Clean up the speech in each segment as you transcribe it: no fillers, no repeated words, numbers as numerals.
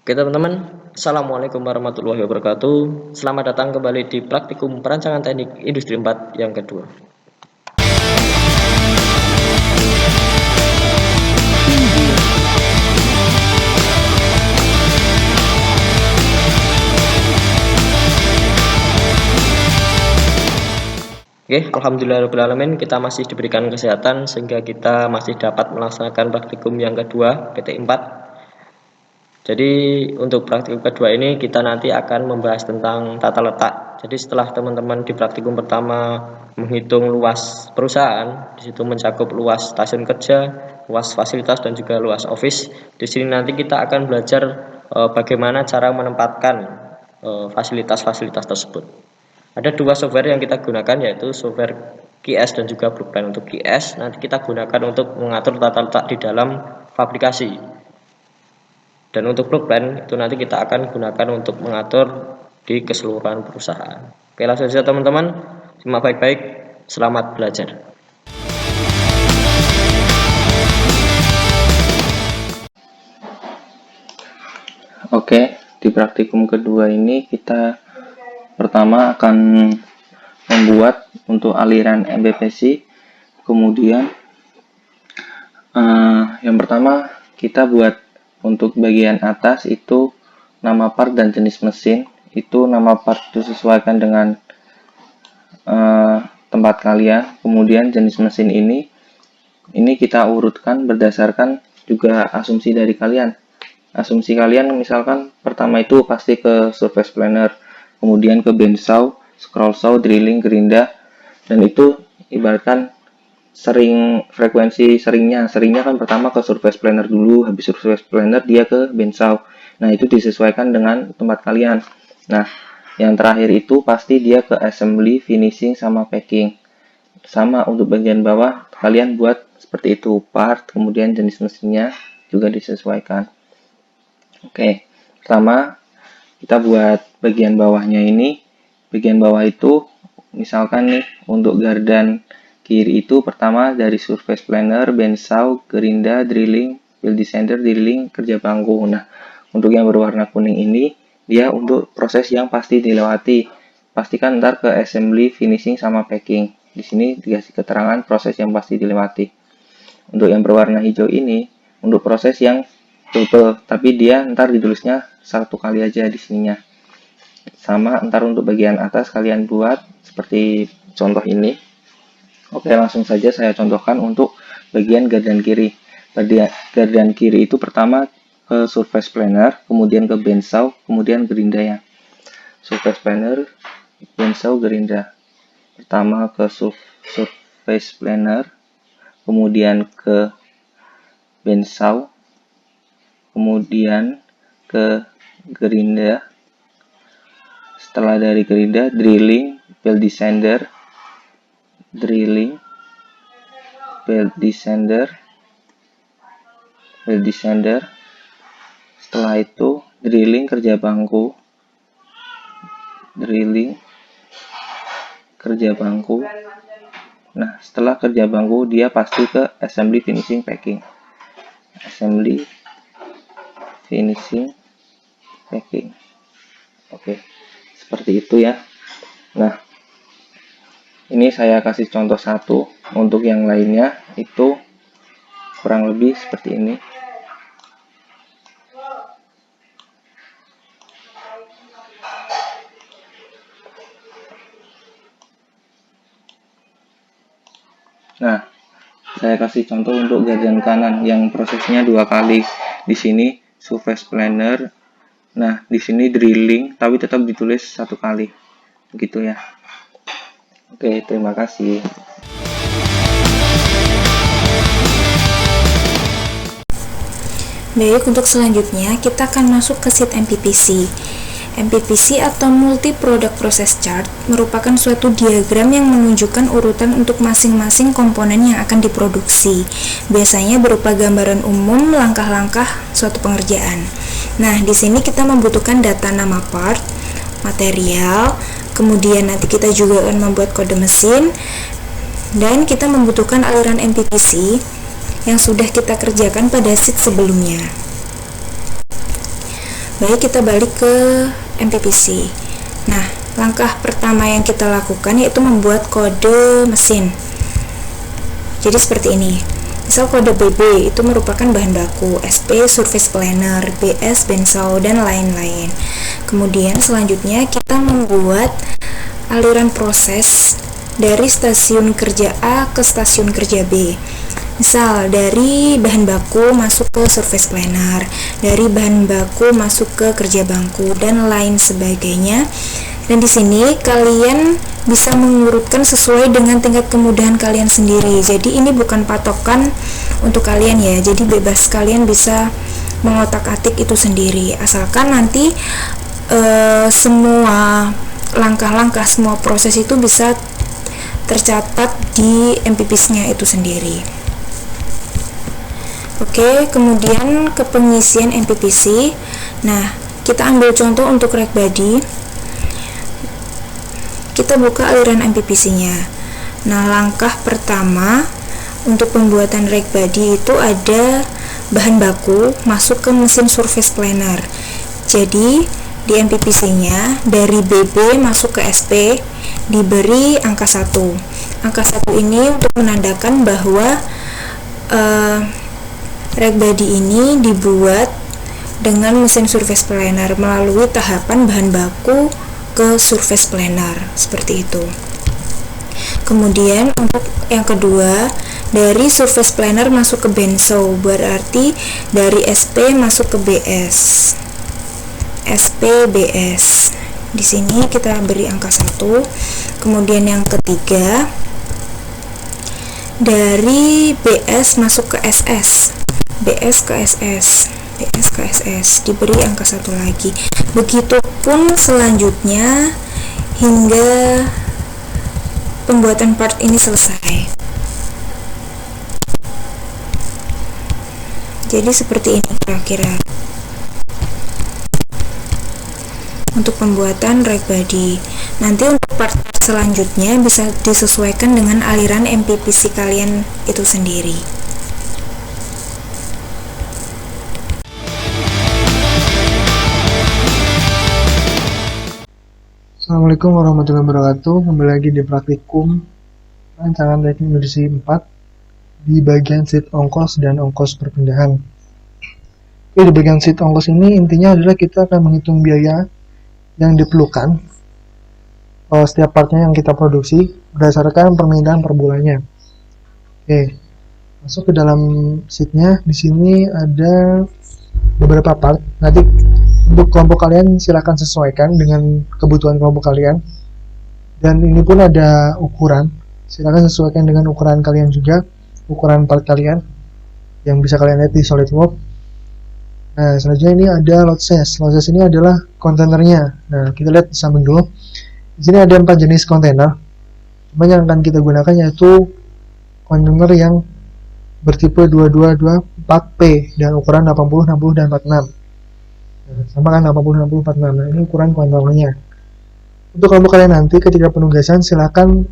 Oke teman-teman, Assalamualaikum warahmatullahi wabarakatuh. Selamat datang kembali di praktikum perancangan teknik industri 4 yang kedua. Oke, alhamdulillahirobbilalamin, kita masih diberikan kesehatan sehingga kita masih dapat melaksanakan praktikum yang kedua PT 4. Jadi untuk praktikum kedua ini kita nanti akan membahas tentang tata letak. Jadi setelah teman-teman di praktikum pertama menghitung luas perusahaan, di situ mencakup luas stasiun kerja, luas fasilitas dan juga luas office. Di sini nanti kita akan belajar bagaimana cara menempatkan fasilitas-fasilitas tersebut. Ada dua software yang kita gunakan, yaitu software QS dan juga Blueplan. Untuk QS nanti kita gunakan untuk mengatur tata letak di dalam aplikasi, dan untuk Blueplan itu nanti kita akan gunakan untuk mengatur di keseluruhan perusahaan. Oke, langsung saja teman-teman, simak baik-baik. Selamat belajar. Oke, di praktikum kedua ini kita pertama akan membuat untuk aliran MPPC. Kemudian yang pertama kita buat untuk bagian atas itu nama part dan jenis mesin. Itu nama part disesuaikan dengan tempat kalian. Kemudian jenis mesin ini kita urutkan berdasarkan juga asumsi dari kalian. Asumsi kalian misalkan pertama itu pasti ke surface planer, kemudian ke band saw, scroll saw, drilling, gerinda, dan itu ibaratkan frekuensi seringnya kan pertama ke surface planer dulu, habis surface planer dia ke band saw. Nah, itu disesuaikan dengan tempat kalian. Nah, yang terakhir itu pasti dia ke assembly, finishing, sama packing. Sama untuk bagian bawah kalian buat seperti itu, part, kemudian jenis mesinnya juga disesuaikan. Oke, pertama kita buat bagian bawahnya ini. Bagian bawah itu misalkan nih untuk gardan kiri itu pertama dari surface planer, band saw, gerinda, drilling, wheel descender, drilling, kerja bangku. Nah, untuk yang berwarna kuning ini dia untuk proses yang pasti dilewati. Pastikan ntar ke assembly, finishing, sama packing. Di sini dikasih keterangan proses yang pasti dilewati. Untuk yang berwarna hijau ini untuk proses yang double, tapi dia ntar ditulisnya satu kali aja di sininya. Sama ntar untuk bagian atas kalian buat seperti contoh ini. Oke, langsung saja saya contohkan untuk bagian gardan kiri. Gardan kiri itu pertama ke surface planer, kemudian ke band saw, kemudian gerinda ya. Surface planer, band saw, gerinda. Pertama ke surface planer, kemudian ke band saw, kemudian ke gerinda. Setelah dari gerinda, drilling, wheel descender, drilling, wheel descender, wheel descender. Setelah itu drilling, kerja bangku, drilling, kerja bangku. Nah, setelah kerja bangku dia pasti ke assembly, finishing, packing. Assembly, finishing, packing. Oke, seperti itu ya. Nah, ini saya kasih contoh satu. Untuk yang lainnya itu kurang lebih seperti ini. Nah, saya kasih contoh untuk gardan kanan yang prosesnya dua kali. Di sini surface planer. Nah, di sini drilling, tapi tetap ditulis satu kali. Begitu ya. Oke, terima kasih. Baik, untuk selanjutnya kita akan masuk ke sheet MPPC. MPPC atau Multi Product Process Chart merupakan suatu diagram yang menunjukkan urutan untuk masing-masing komponen yang akan diproduksi. Biasanya berupa gambaran umum langkah-langkah suatu pengerjaan. Nah, di sini kita membutuhkan data nama part, material, kemudian nanti kita juga akan membuat kode mesin, dan kita membutuhkan aliran MPPC yang sudah kita kerjakan pada sheet sebelumnya. Baik, kita balik ke MPPC. Nah, langkah pertama yang kita lakukan yaitu membuat kode mesin. Jadi seperti ini. Misal kode BB itu merupakan bahan baku, SP surface planner, BS bensau, dan lain-lain. Kemudian selanjutnya kita membuat aliran proses dari stasiun kerja A ke stasiun kerja B. Misal dari bahan baku masuk ke surface planner, dari bahan baku masuk ke kerja bangku, dan lain sebagainya. Dan di sini kalian bisa mengurutkan sesuai dengan tingkat kemudahan kalian sendiri. Jadi ini bukan patokan untuk kalian ya. Jadi bebas, kalian bisa mengotak-atik itu sendiri. Asalkan nanti semua langkah-langkah, semua proses itu bisa tercatat di MPPC-nya itu sendiri. Oke, kemudian ke pengisian MPPC. Nah, kita ambil contoh untuk rack body. Kita buka aliran MPPC-nya. Nah, langkah pertama untuk pembuatan rack body itu ada bahan baku masuk ke mesin surface planner. Jadi di MPPC-nya dari BB masuk ke SP diberi angka 1. Angka 1 ini untuk menandakan bahwa rack body ini dibuat dengan mesin surface planner melalui tahapan bahan baku ke surface planner, seperti itu. Kemudian untuk yang kedua, dari surface planner masuk ke bensau, berarti dari SP masuk ke BS. SP BS. Di sini kita beri angka 1. Kemudian yang ketiga, dari BS masuk ke SS. BS ke SS. BS ke SS diberi angka 1 lagi. Begitupun selanjutnya hingga pembuatan part ini selesai. Jadi seperti ini kira-kira untuk pembuatan rack body. Nanti untuk part selanjutnya bisa disesuaikan dengan aliran MPPC kalian itu sendiri. Assalamualaikum warahmatullahi wabarakatuh. Kembali lagi di praktikum rancangan teknik edisi 4 di bagian sheet ongkos dan ongkos perpindahan. Di bagian sheet ongkos ini intinya adalah kita akan menghitung biaya yang diperlukan setiap partnya yang kita produksi berdasarkan permintaan per bulannya. Masuk ke dalam sheetnya. Di sini ada beberapa part. Nanti untuk kelompok kalian silakan sesuaikan dengan kebutuhan kelompok kalian. Dan ini pun ada ukuran. Silakan sesuaikan dengan ukuran kalian juga, ukuran part kalian yang bisa kalian lihat di SolidWorks. Nah, selanjutnya ini ada load size. Load size ini adalah kontainernya. Nah, kita lihat di samping dulu. Di sini ada 4 jenis kontainer. Cuma yang akan kita gunakan yaitu kontainer yang bertipe 2224P dan ukuran 80, 60, dan 46. Sama kan 80, 60, 46. Nah, ini ukuran kontainernya. Untuk kelompok kalian nanti ketika penugasan silakan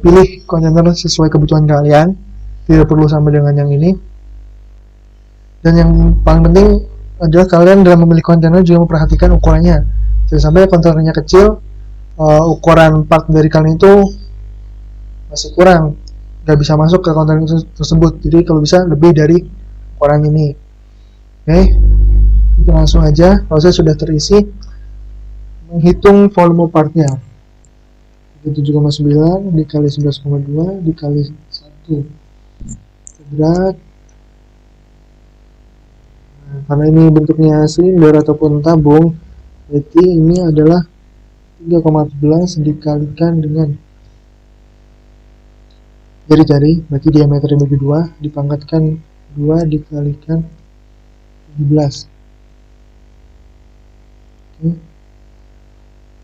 pilih kontainer sesuai kebutuhan kalian. Tidak perlu sama dengan yang ini. Dan yang paling penting adalah kalian dalam memilih kontainer juga memperhatikan ukurannya. Jangan sampai kontainernya kecil, ukuran part dari kalian itu masih kurang, nggak bisa masuk ke kontainer tersebut. Jadi kalau bisa lebih dari ukuran ini. Kita langsung aja. Proses sudah terisi. Menghitung volume partnya. 7,9 dikali 11,2 dikali 1 berat. Nah, karena ini bentuknya silinder ataupun tabung, berarti ini adalah 3,14 dikalikan dengan jari-jari, berarti diameternya bagi 2 dipangkatkan 2 dikalikan 17.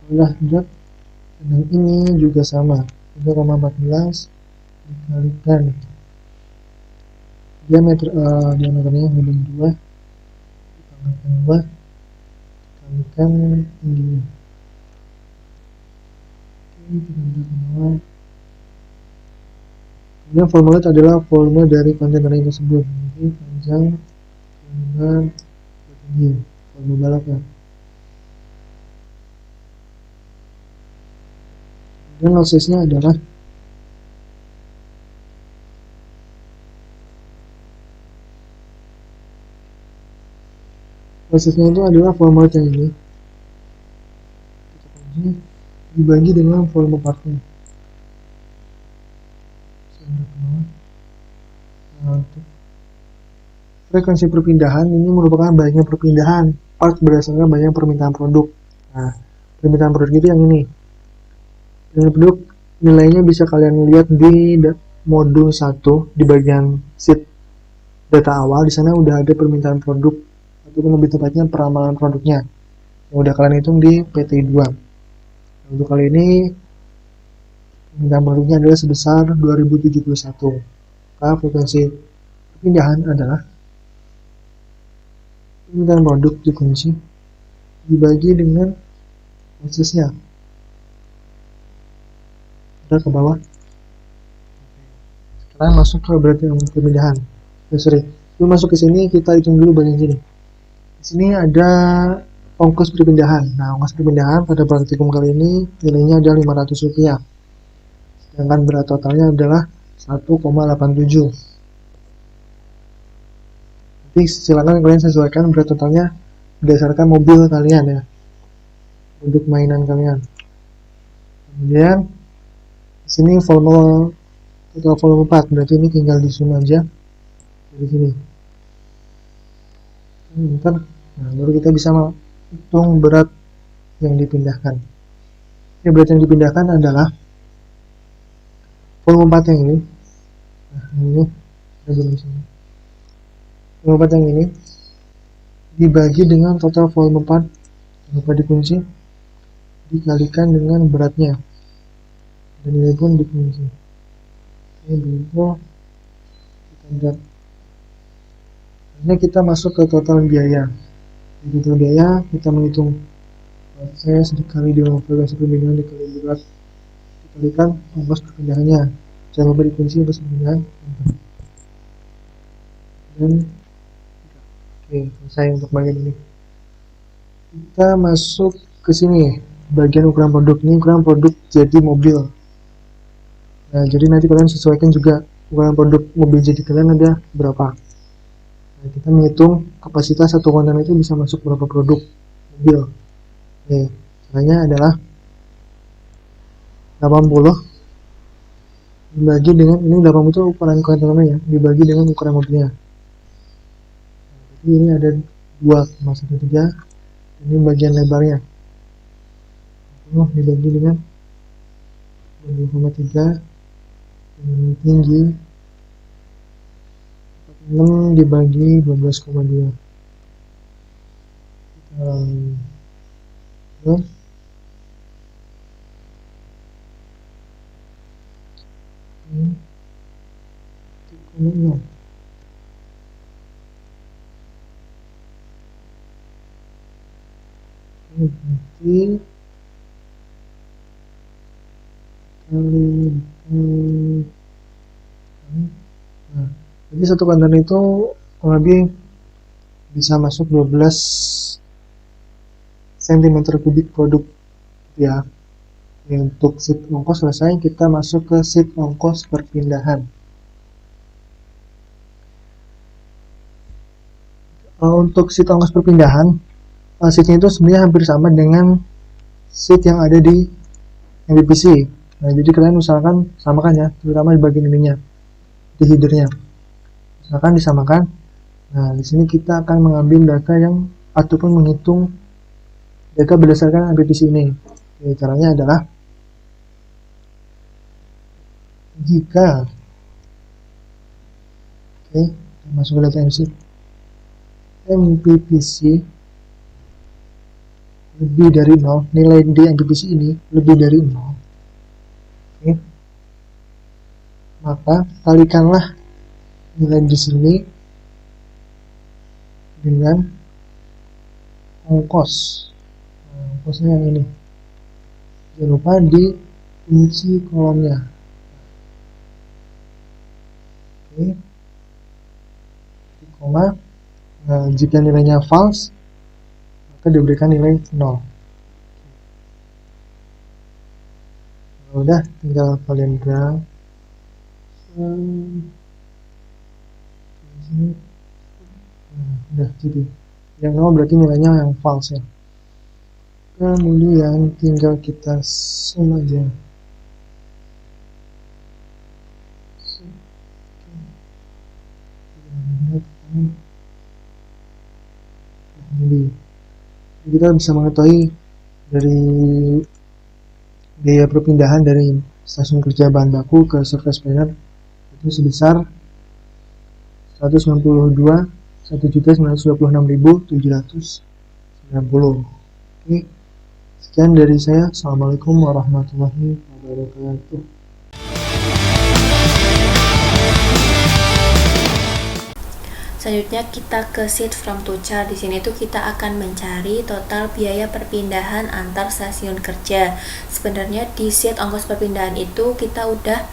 Udah berat. Dan ini juga sama, 3,14 dikalikan diameternya bagi 2 dipangkatkan 2 dikalikan tingginya. Kemudian volume adalah volume dari kontainer tersebut. Jadi panjang, lebar, tinggi. volume baloknya. Dan lossesnya adalah itu adalah volume yang ini dibagi dengan volume partnya. Nah, untuk frekuensi perpindahan ini merupakan banyaknya perpindahan part berdasarkan banyak permintaan produk. Nah, permintaan produk itu yang ini. Permintaan produk nilainya bisa kalian lihat di modul 1 di bagian sheet data awal. Di sana udah ada permintaan produk ataupun lebih tepatnya peramalan produknya yang udah kalian hitung di PT2. Untuk kali ini permintaan produknya adalah sebesar 2071. Maka frekuensi perpindahan adalah permintaan produk dikunci dibagi dengan prosesnya. Udah ke bawah. Sekarang masuk ke berarti perpindahan. Sebelum masuk ke sini kita hitung dulu bagian sini. Di sini ada ongkos perpindahan. Nah, ongkos perpindahan pada praktikum kali ini nilainya ada Rp500. Sedangkan berat totalnya adalah 1,87. Jadi silakan kalian sesuaikan berat totalnya berdasarkan mobil kalian ya, untuk mainan kalian. Kemudian di sini volume total volume 4, berarti ini tinggal di zoom aja dari sini. Bentar. Nah, baru kita bisa hitung berat yang dipindahkan. Ini berat yang dipindahkan adalah volume 4 yang ini. Nah, ini ada di sini. Volume 4 yang ini dibagi dengan total volume 4 yang lupa dikunci dikalikan dengan beratnya, dan ini pun dikunci. Ini dulu kita lihat. Ini kita masuk ke total biaya. Di total biaya kita menghitung proses dikali dengan frekuensi perpindahan dikali berat dikalikan ongkos perpindahannya. Jangan lupa dikunci ongkos perpindahan. Dan oke, selesai untuk bagian ini. Kita masuk ke sini, bagian ukuran produk. Ini ukuran produk jadi mobil. Nah, jadi nanti kalian sesuaikan juga ukuran produk mobil jadi kalian ada berapa. Nah, kita menghitung kapasitas satu kontainer itu bisa masuk berapa produk mobil. Oke, caranya adalah 80 dibagi dengan, ini 80 itu ukuran kontainernya ya, dibagi dengan ukuran mobilnya. Jadi ini ada 2,13, ini bagian lebarnya. Dibagi dengan 2,3, ini tinggi 6 dibagi 12,2. Ini berarti nah, jadi satu kontainer itu kurang lebih bisa masuk 12 cm kubik produk ya. Untuk sheet ongkos selesai, kita masuk ke sheet ongkos perpindahan. Untuk sheet ongkos perpindahan, sheetnya itu sebenarnya hampir sama dengan sheet yang ada di MPPC. Nah, jadi kalian usahakan samakan ya, terutama di bagian ininya, di headernya. Usahakan disamakan. Nah, di sini kita akan mengambil data yang ataupun menghitung data berdasarkan MPPC ini. Oke, caranya adalah jika masuk ke data MPPC lebih dari 0, nilai di MPPC ini lebih dari 0, maka kalikanlah nilai di sini dengan ongkos. Nah, ongkosnya yang ini. Jangan lupa dikunci kolomnya. Koma. Nah, jika nilainya false, maka diberikan nilai 0. Kalau udah tinggal kalian drag sini. Nah, udah jadi yang 0 berarti nilainya yang false ya. Kemudian tinggal kita zoom aja. Jadi kita bisa mengetahui dari biaya perpindahan dari stasiun kerja bahan baku ke surface planner itu sebesar 192.926.790. Oke, sekian dari saya. Assalamualaikum warahmatullahi wabarakatuh. Selanjutnya kita ke sheet from to chart. Di sini tuh kita akan mencari total biaya perpindahan antar stasiun kerja. Sebenarnya di sheet ongkos perpindahan itu kita udah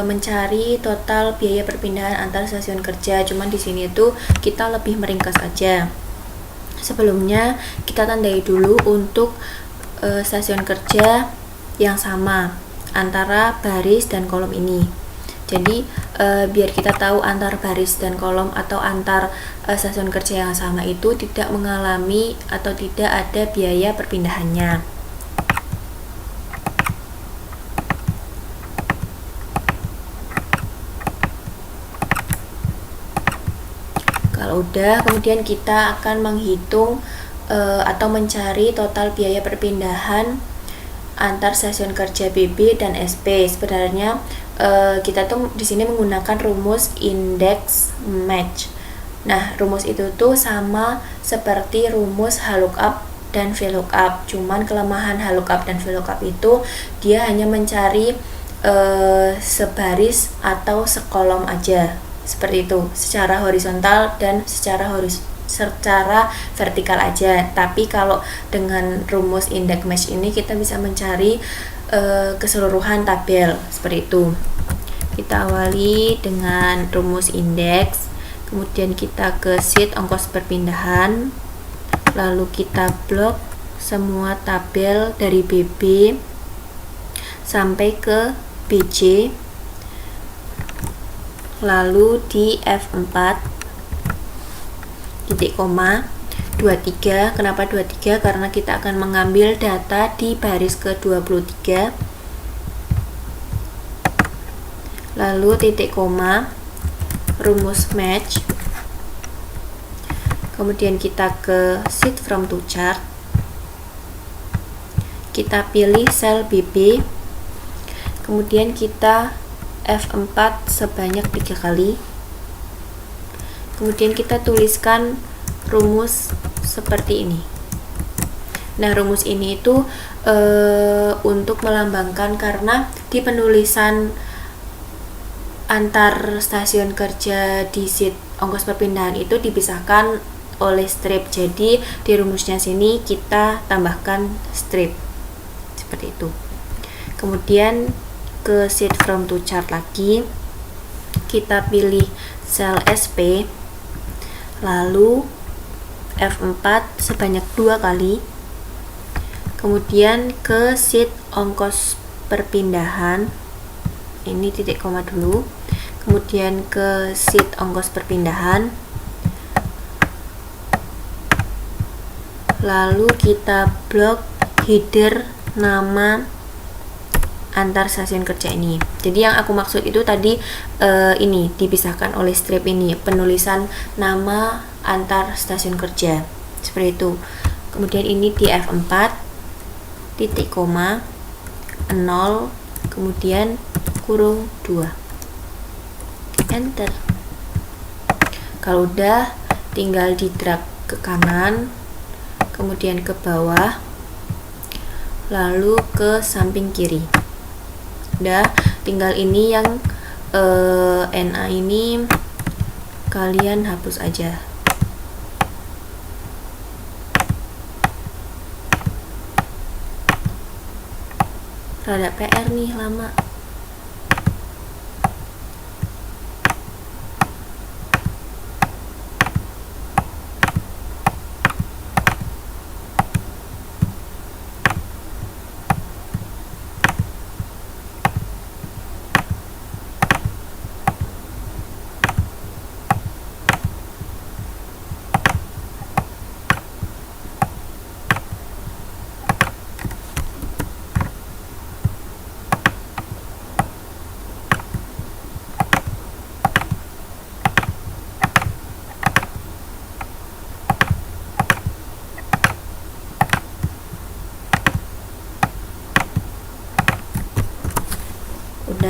mencari total biaya perpindahan antar stasiun kerja. Cuman di sini tuh kita lebih meringkas aja. Sebelumnya kita tandai dulu untuk stasiun kerja yang sama antara baris dan kolom ini. Jadi biar kita tahu antar baris dan kolom atau antar stasiun kerja yang sama itu tidak mengalami atau tidak ada biaya perpindahannya. Kalau udah, kemudian kita akan menghitung atau mencari total biaya perpindahan antar stasiun kerja BB dan SP. Sebenarnya kita tuh di sini menggunakan rumus index match. Nah, rumus itu tuh sama seperti rumus HLOOKUP dan VLOOKUP. Cuman kelemahan HLOOKUP dan VLOOKUP itu dia hanya mencari sebaris atau sekolom aja. Seperti itu, secara horizontal dan secara vertikal aja. Tapi kalau dengan rumus index match ini kita bisa mencari keseluruhan tabel seperti itu. Kita awali dengan rumus indeks, kemudian kita ke sheet ongkos perpindahan, lalu kita blok semua tabel dari BB sampai ke BC, lalu di F4 titik koma 23. Kenapa 23? Karena kita akan mengambil data di baris ke-23. Lalu titik koma, rumus match. Kemudian kita ke sheet from to chart. Kita pilih sel BB. Kemudian kita F4 sebanyak 3 kali. Kemudian kita tuliskan rumus seperti ini. Nah, rumus ini itu untuk melambangkan, karena di penulisan antar stasiun kerja di sheet ongkos perpindahan itu dipisahkan oleh strip. Jadi di rumusnya sini kita tambahkan strip seperti itu. Kemudian ke sheet from to chart lagi, kita pilih sel SP, lalu F4 sebanyak 2 kali. Kemudian ke sheet ongkos perpindahan, ini titik koma dulu. Kemudian ke sheet ongkos perpindahan, lalu kita blok header nama antar stasiun kerja ini. Jadi yang aku maksud itu tadi ini dipisahkan oleh strip ini, penulisan nama antar stasiun kerja seperti itu. Kemudian ini di F4 titik koma 0, kemudian kurung 2, enter. Kalau udah, tinggal di drag ke kanan, kemudian ke bawah, lalu ke samping kiri. Udah, tinggal ini yang NA ini kalian hapus aja. Rada PR nih, lama.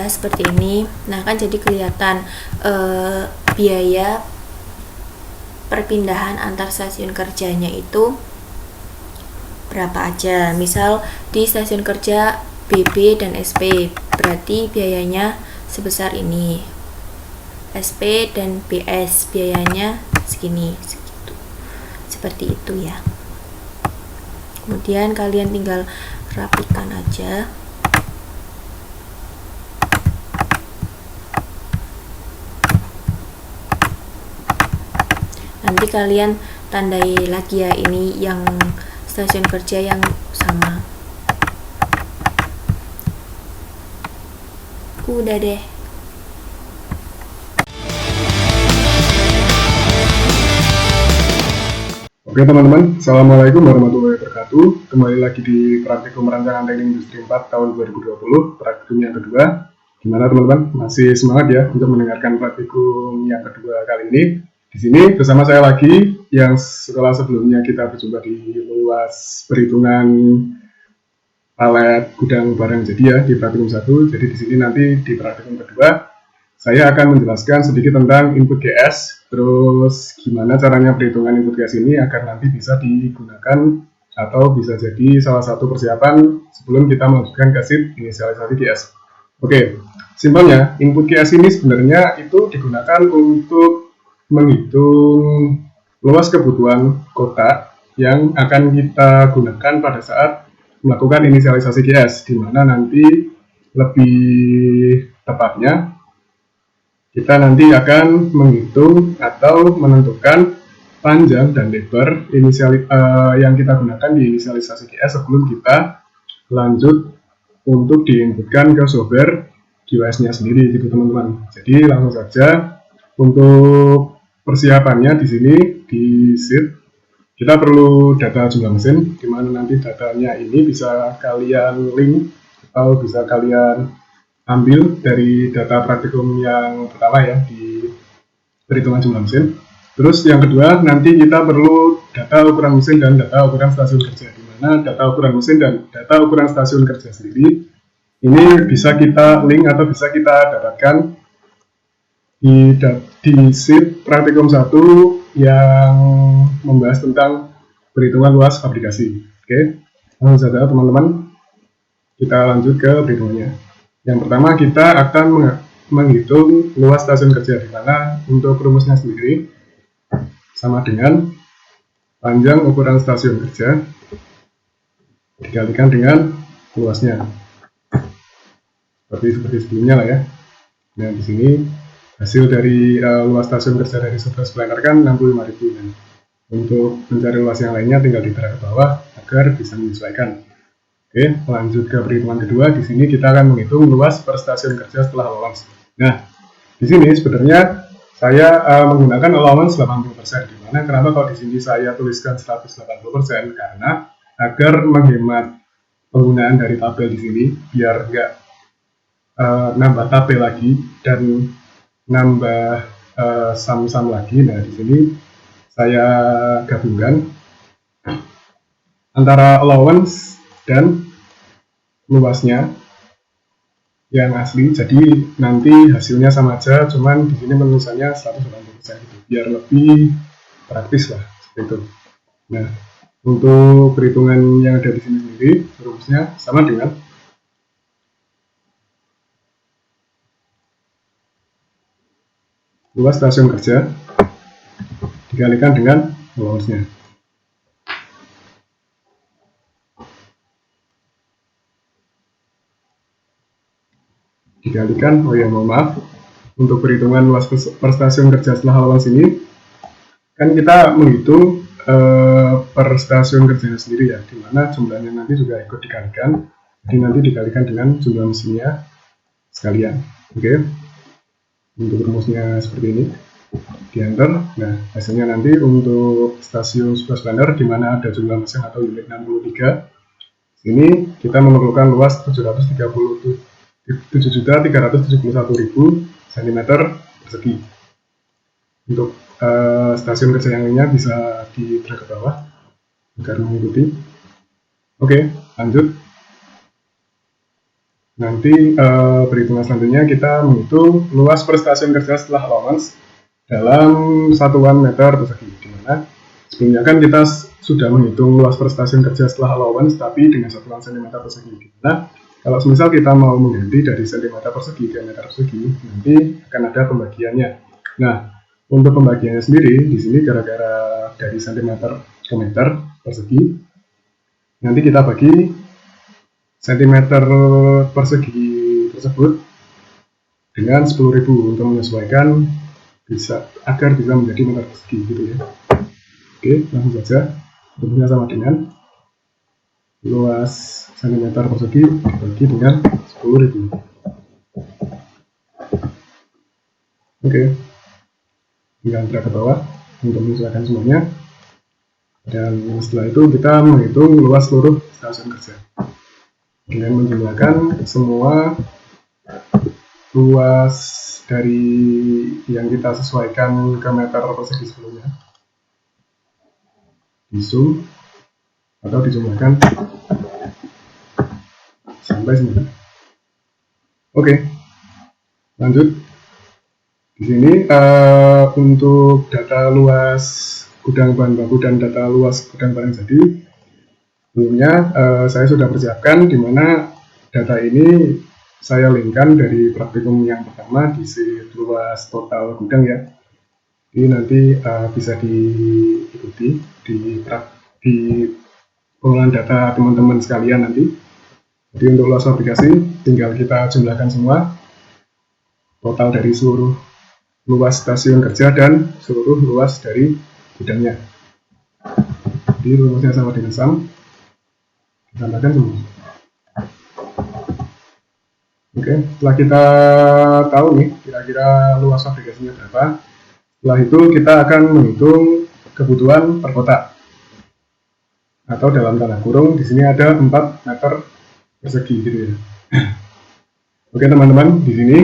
ya, seperti ini. Nah, kan jadi kelihatan biaya perpindahan antar stasiun kerjanya itu berapa aja. Misal di stasiun kerja BB dan SP, berarti biayanya sebesar ini. SP dan BS biayanya segini, segitu. Seperti itu ya. Kemudian kalian tinggal rapikan aja. Nanti kalian tandai lagi ya, ini yang stasiun kerja yang sama. Udah deh. Oke teman-teman, Assalamualaikum warahmatullahi wabarakatuh. Kembali lagi di praktikum rancangan teknik industri 4 tahun 2020, praktikum yang kedua. Gimana teman-teman? Masih semangat ya untuk mendengarkan praktikum yang kedua kali ini? Di sini bersama saya lagi, yang setelah sebelumnya kita berjumpa di luas perhitungan palet gudang barang jadi ya di praktikum 1. Jadi di sini nanti di praktikum kedua saya akan menjelaskan sedikit tentang input GS, terus gimana caranya perhitungan input GS ini agar nanti bisa digunakan atau bisa jadi salah satu persiapan sebelum kita melanjutkan ke sheet inisialisasi GS. Oke, simpelnya input GS ini sebenarnya itu digunakan untuk menghitung luas kebutuhan kotak yang akan kita gunakan pada saat melakukan inisialisasi GS, di mana nanti lebih tepatnya kita nanti akan menghitung atau menentukan panjang dan lebar yang kita gunakan di inisialisasi GS sebelum kita lanjut untuk diinputkan ke software GWS-nya sendiri gitu teman-teman. Jadi langsung saja untuk persiapannya di sini di sheet kita perlu data jumlah mesin, di mana nanti datanya ini bisa kalian link atau bisa kalian ambil dari data praktikum yang pertama ya di perhitungan jumlah mesin. Terus yang kedua nanti kita perlu data ukuran mesin dan data ukuran stasiun kerja, di mana data ukuran mesin dan data ukuran stasiun kerja sendiri ini bisa kita link atau bisa kita dapatkan di sheet praktikum 1 yang membahas tentang perhitungan luas fabrikasi. Oke, langsung saja teman-teman kita lanjut ke perhitungannya. Yang pertama kita akan menghitung luas stasiun kerja, di mana untuk rumusnya sendiri sama dengan panjang ukuran stasiun kerja dikalikan dengan luasnya. Seperti sebelumnya lah ya. Nah di sini hasil dari luas stasiun kerja dari Surface Planner kan 65.000. Dan untuk mencari luas yang lainnya tinggal di-drag ke bawah agar bisa menyesuaikan. Oke, lanjut ke perhitungan kedua. Di sini kita akan menghitung luas per stasiun kerja setelah allowance. Nah, di sini sebenarnya saya menggunakan allowance 80%. Di mana kenapa kalau di sini saya tuliskan 180%? Karena agar menghemat penggunaan dari tabel di sini, biar nggak nambah tabel lagi dan nambah sum-sum lagi. Nah, di sini saya gabungkan antara allowance dan luasnya yang asli, jadi nanti hasilnya sama aja, cuman di sini penulisannya 180% gitu, biar lebih praktis lah seperti itu. Nah, untuk perhitungan yang ada di sini sendiri rumusnya sama dengan luas stasiun kerja dikalikan dengan allowance-nya. Dikalikan, mohon maaf, untuk perhitungan luas per stasiun kerja setelah allowance ini kan kita menghitung per stasiun kerjanya sendiri ya, dimana jumlahnya nanti juga ikut dikalikan, jadi nanti dikalikan dengan jumlah mesinnya sekalian. Oke, untuk rumusnya seperti ini, di enter. Nah, hasilnya nanti untuk stasiun Surface Planner di mana ada jumlah mesin atau unit 63, ini kita memerlukan luas 7.371.000 cm persegi. Untuk stasiun kerja yang lainnya bisa di-drag ke bawah agar mengikuti. Oke, lanjut. Nanti perhitungan selanjutnya kita menghitung luas per stasiun kerja setelah allowance dalam satuan meter persegi. Dimana sebelumnya kan kita sudah menghitung luas per stasiun kerja setelah allowance tapi dengan satuan cm persegi. Dimana kalau semisal kita mau mengganti dari cm persegi ke meter persegi, nanti akan ada pembagiannya. Nah, untuk pembagiannya sendiri di sini gara-gara dari cm ke meter persegi, nanti kita bagi cm persegi tersebut dengan 10.000 untuk menyesuaikan agar bisa menjadi meter persegi gitu ya. Oke, langsung saja. Rumusnya sama dengan luas cm persegi dibagi dengan 10.000. Oke, tinggal drag ke bawah untuk menyesuaikan semuanya. Dan setelah itu kita menghitung luas seluruh stasiun kerja dengan menjumlahkan semua luas dari yang kita sesuaikan ke meter persegi sebelumnya, di zoom atau dijumlahkan sampai sini. Oke, lanjut. Di sini untuk data luas gudang bahan baku dan data luas gudang barang jadi, sebelumnya saya sudah persiapkan di mana data ini saya linkkan dari praktikum yang pertama di luas total gudang ya. Ini nanti bisa diikuti di pengolahan data teman-teman sekalian nanti. Jadi untuk luas aplikasi tinggal kita jumlahkan semua total dari seluruh luas stasiun kerja dan seluruh luas dari gudangnya. Jadi rumusnya sama dengan sum, ditambahkan semua. Oke, setelah kita tahu nih kira-kira luas aplikasinya berapa, setelah itu kita akan menghitung kebutuhan per kotak. Atau dalam tanda kurung di sini ada 4 meter persegi gitu ya. Oke teman-teman, di sini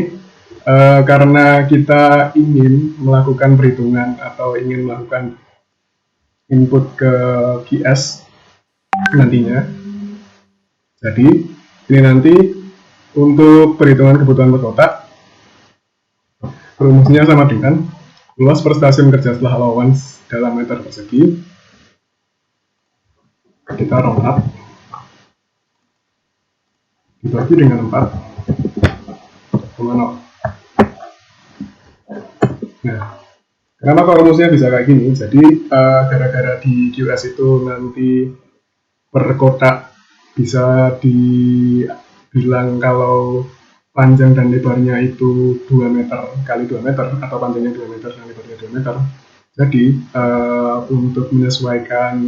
karena kita ingin melakukan perhitungan atau ingin melakukan input ke QS nantinya, jadi ini nanti untuk perhitungan kebutuhan per kotak rumusnya sama dengan luas per stasiun kerja setelah allowance dalam meter persegi, kita round up dibagi dengan 4,0. Nah, kenapa kok rumusnya bisa kayak gini? Jadi gara-gara di QS itu nanti per kotak bisa dibilang kalau panjang dan lebarnya itu 2 meter kali 2 meter atau panjangnya 2 meter dan lebarnya 2 meter. Jadi untuk menyesuaikan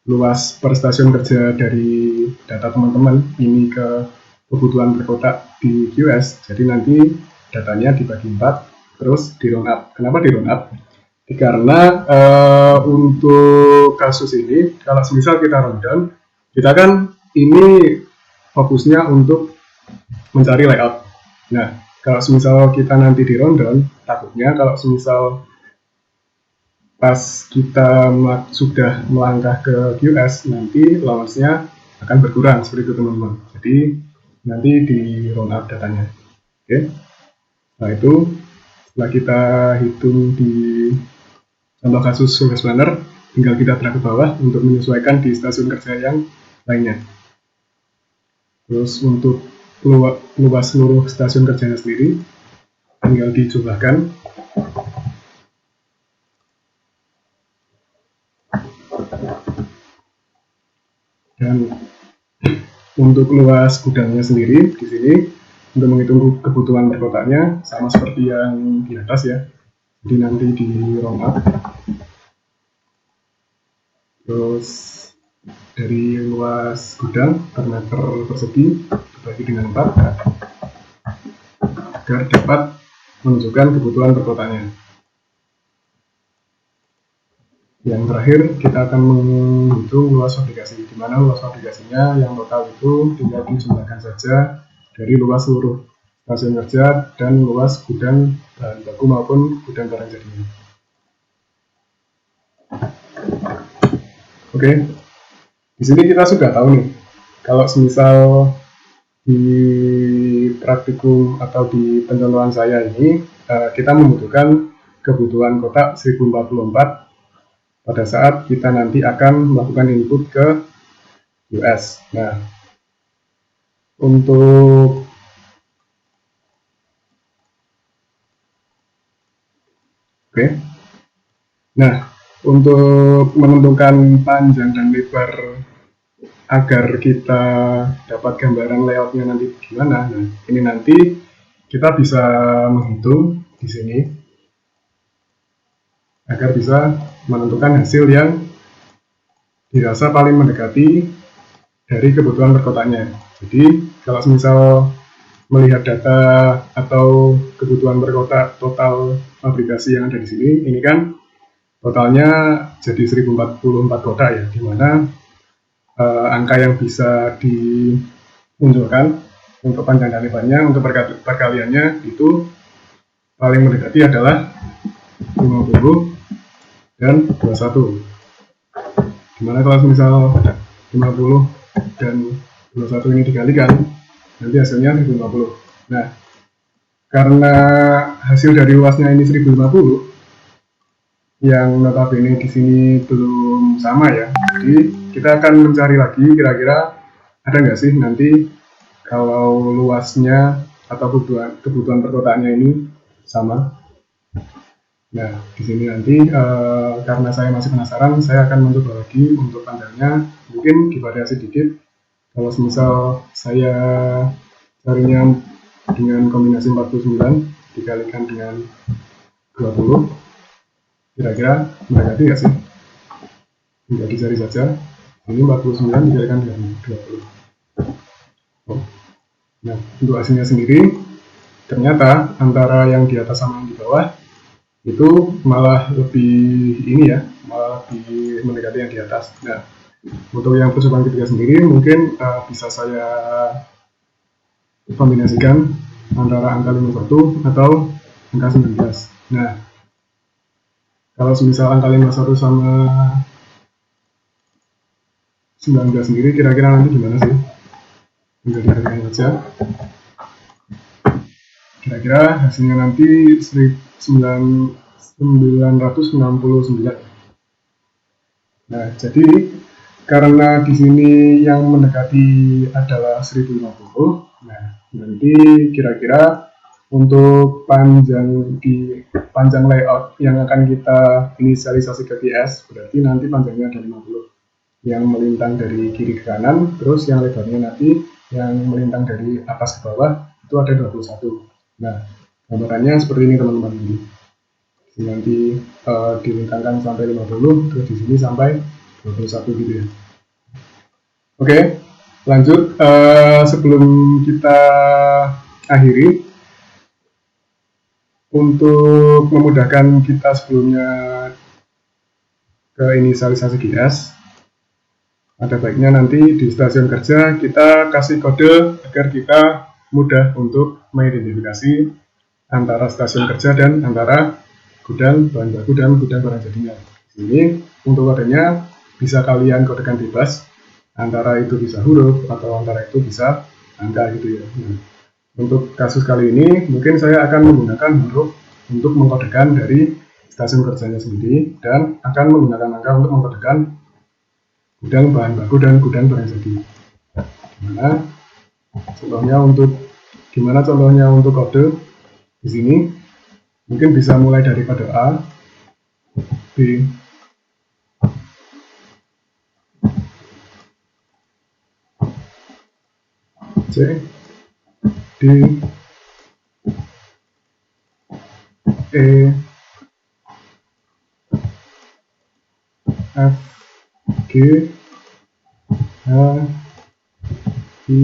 luas per stasiun kerja dari data teman-teman ini ke kebutuhan per kotak di QS, jadi nanti datanya dibagi 4 terus di round up. Kenapa di round up? Karena untuk kasus ini kalau misal kita round down, kita kan ini fokusnya untuk mencari layout. Nah, kalau misal kita nanti di round down, takutnya kalau misal pas kita sudah melangkah ke QS, nanti allowance-nya akan berkurang seperti itu teman-teman. Jadi nanti di round up datanya. Oke. Nah itu setelah kita hitung di contoh kasus surface planner, tinggal kita drag ke bawah untuk menyesuaikan di stasiun kerja yang lainnya. Terus untuk luas seluruh stasiun kerjanya sendiri tinggal dijumlahkan. Dan untuk luas gudangnya sendiri di sini untuk menghitung kebutuhan per kotaknya sama seperti yang di atas ya. Jadi nanti di round up. Terus dari luas gudang per meter persegi dibagi dengan 4 agar dapat menunjukkan kebutuhan per kotaknya. Yang terakhir kita akan menghitung luas aplikasi, di mana luas aplikasinya yang total itu tinggal dijumlahkan saja dari luas seluruh stasiun kerja dan luas gudang bahan baku maupun gudang barang jadinya. Oke, di sini kita sudah tahu nih, kalau semisal di praktikum atau di pencontohan saya ini kita membutuhkan kebutuhan kotak 1044 pada saat kita nanti akan melakukan input ke US. Nah, untuk Nah, untuk menentukan panjang dan lebar agar kita dapat gambaran layoutnya nanti gimana, nah ini nanti kita bisa menghitung di sini agar bisa menentukan hasil yang dirasa paling mendekati dari kebutuhan perkotaannya. Jadi kalau misal melihat data atau kebutuhan perkota total fabrikasi yang ada di sini, ini kan totalnya jadi 1044 kotak ya, di mana angka yang bisa dimunculkan untuk panjang dan lebarnya untuk perkaliannya itu paling mendekati adalah 50 dan 21. Dimana kalau misal 50 dan 21 ini dikalikan, nanti hasilnya 1050. Nah, karena hasil dari luasnya ini 1050, yang notabene di sini belum sama ya, jadi kita akan mencari lagi kira-kira ada nggak sih nanti kalau luasnya atau kebutuhan perkotaannya ini sama. Nah, di sini nanti karena saya masih penasaran, saya akan mencoba lagi untuk panjangnya, mungkin divariasi sedikit. Kalau misal saya carinya dengan kombinasi 49 dikalikan dengan 20, kira-kira mendekati nggak sih? Tidak dicari saja. Ini 49 dikalikan dengan 20. Nah, untuk hasilnya sendiri, ternyata antara yang di atas sama yang di bawah itu malah lebih malah lebih mendekati yang di atas. Nah, untuk yang percobaan ketiga sendiri mungkin bisa saya kombinasikan antara angka 51 atau angka 19. Nah, kalau misal angka 51 sama 19 sendiri kira-kira nanti gimana sih? Tinggal dikalikan saja. Kira-kira hasilnya nanti 969. Nah, jadi karena di sini yang mendekati adalah 1050, nah nanti kira-kira untuk panjang layout yang akan kita inisialisasi ke GS, berarti nanti panjangnya ada 50 yang melintang dari kiri ke kanan, terus yang lebarnya nanti yang melintang dari atas ke bawah itu ada 21. Nah, gambarannya seperti ini teman-teman. Ini nanti dilintangkan sampai 50, terus di sini sampai 21 gitu ya. Oke, lanjut. Sebelum kita akhiri, untuk memudahkan kita sebelumnya ke inisialisasi GS, ada baiknya nanti di stasiun kerja kita kasih kode agar kita mudah untuk mengidentifikasi antara stasiun kerja dan antara gudang bahan baku dan gudang barang jadinya. Ini untuk kodenya bisa kalian kodekan bebas, antara itu bisa huruf atau antara itu bisa angka gitu ya. Nah, untuk kasus kali ini mungkin saya akan menggunakan huruf untuk mengkodekan dari stasiun kerjanya sendiri dan akan menggunakan angka untuk mengkodekan gudang bahan baku dan gudang barang jadi. Gimana contohnya untuk kode di sini? Mungkin bisa mulai dari kode A, B, C, D, E, F, G, H, I,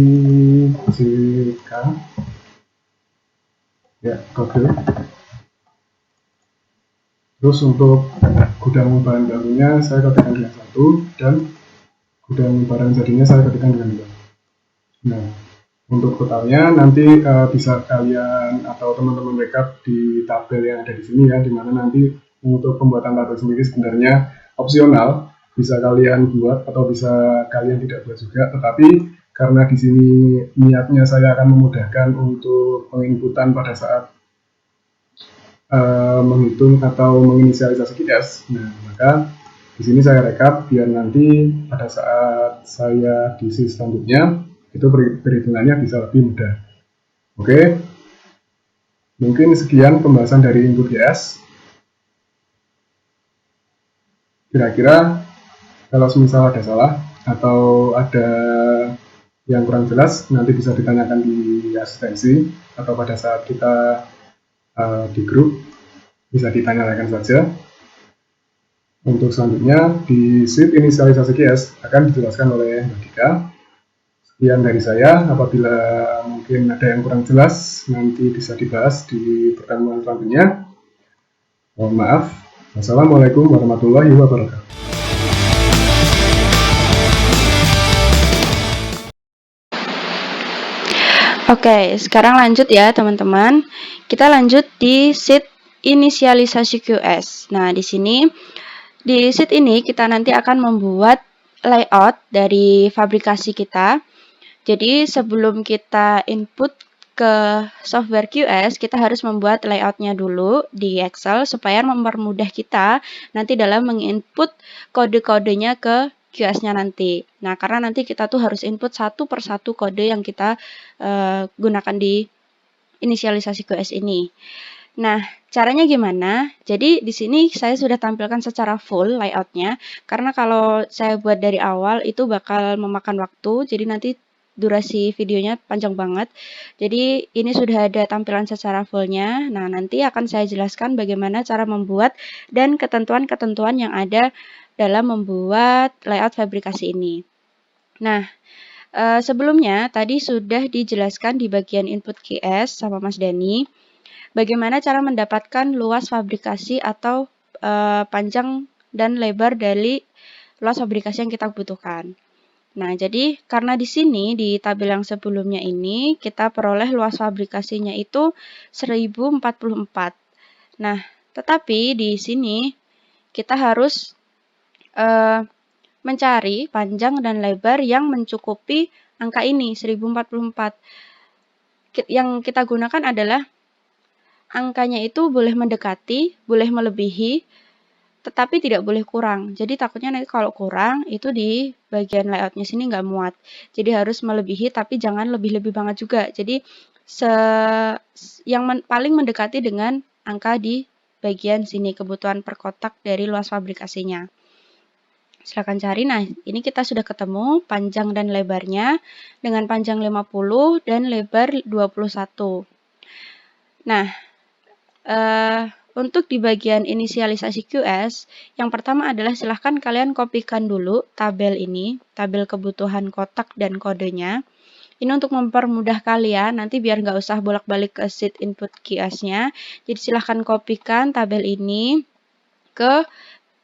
J, K. Ya, kode. Terus untuk gudang bahan bakunya saya kodekan dengan 1 dan gudang barang jadinya saya kodekan dengan 2. Nah, untuk totalnya nanti bisa kalian atau teman-teman backup di tabel yang ada di sini ya, dimana nanti untuk pembuatan tabel sendiri sebenarnya opsional, bisa kalian buat atau bisa kalian tidak buat juga, tetapi karena di sini niatnya saya akan memudahkan untuk penginputan pada saat menghitung atau menginisialisasi QS. Nah, maka di sini saya rekap biar nanti pada saat saya di sheet selanjutnya itu perhitungannya bisa lebih mudah. Oke, mungkin sekian pembahasan dari input GS. Kira-kira kalau misal ada salah atau ada yang kurang jelas, nanti bisa ditanyakan di asistensi atau pada saat kita di grup bisa ditanyakan saja. Untuk selanjutnya di sheet inisialisasi QS akan dijelaskan oleh Mbak Dika. Sekian dari saya, apabila mungkin ada yang kurang jelas nanti bisa dibahas di pertemuan selanjutnya. Mohon maaf. Wassalamualaikum warahmatullahi wabarakatuh. Oke, sekarang lanjut ya teman-teman. Kita lanjut di sheet inisialisasi QS. Nah, di sini di sheet ini kita nanti akan membuat layout dari fabrikasi kita. Jadi sebelum kita input ke software QS, kita harus membuat layoutnya dulu di Excel supaya mempermudah kita nanti dalam menginput kode-kodenya ke QS-nya nanti. Nah, karena nanti kita tuh harus input satu per satu kode yang kita gunakan di inisialisasi QS ini. Nah, caranya gimana? Jadi di sini saya sudah tampilkan secara full layoutnya, karena kalau saya buat dari awal itu bakal memakan waktu, jadi nanti durasi videonya panjang banget. Jadi ini sudah ada tampilan secara fullnya. Nah, nanti akan saya jelaskan bagaimana cara membuat dan ketentuan-ketentuan yang ada dalam membuat layout fabrikasi ini. Nah, sebelumnya tadi sudah dijelaskan di bagian input QS sama Mas Dani, bagaimana cara mendapatkan luas fabrikasi atau panjang dan lebar dari luas fabrikasi yang kita butuhkan. Nah, jadi karena di sini di tabel yang sebelumnya ini kita peroleh luas fabrikasinya itu 1044. Nah, tetapi di sini kita harus mencari panjang dan lebar yang mencukupi angka ini 1044. Yang kita gunakan adalah angkanya itu boleh mendekati, boleh melebihi, tetapi tidak boleh kurang. Jadi takutnya nanti kalau kurang itu di bagian layoutnya sini nggak muat. Jadi harus melebihi tapi jangan lebih-lebih banget juga. Jadi paling mendekati dengan angka di bagian sini kebutuhan per kotak dari luas fabrikasinya. Silakan cari. Nah, ini kita sudah ketemu panjang dan lebarnya dengan panjang 50 dan lebar 21. Nah, untuk di bagian inisialisasi QS, yang pertama adalah silahkan kalian kopikan dulu tabel ini, tabel kebutuhan kotak dan kodenya. Ini untuk mempermudah kalian, nanti biar nggak usah bolak-balik ke sheet input QS-nya. Jadi silahkan kopikan tabel ini ke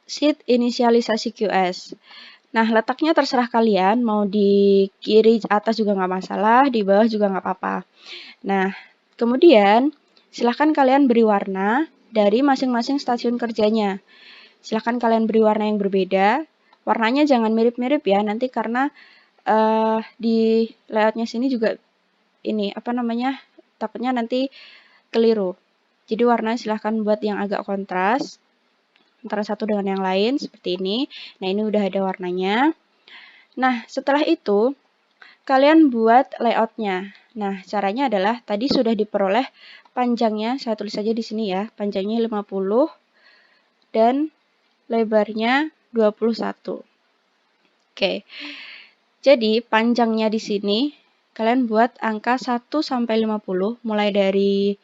sheet inisialisasi QS. Nah, letaknya terserah kalian, mau di kiri atas juga nggak masalah, di bawah juga nggak apa-apa. Nah, kemudian silahkan kalian beri warna dari masing-masing stasiun kerjanya. Silahkan kalian beri warna yang berbeda. Warnanya jangan mirip-mirip ya, nanti karena di layoutnya sini juga ini takutnya nanti keliru. Jadi warna silahkan buat yang agak kontras antara satu dengan yang lain seperti ini. Nah, ini udah ada warnanya. Nah, setelah itu kalian buat layoutnya. Nah, caranya adalah tadi sudah diperoleh panjangnya, saya tulis saja di sini ya, panjangnya 50 dan lebarnya 21. Oke. Jadi, panjangnya di sini kalian buat angka 1 sampai 50 mulai dari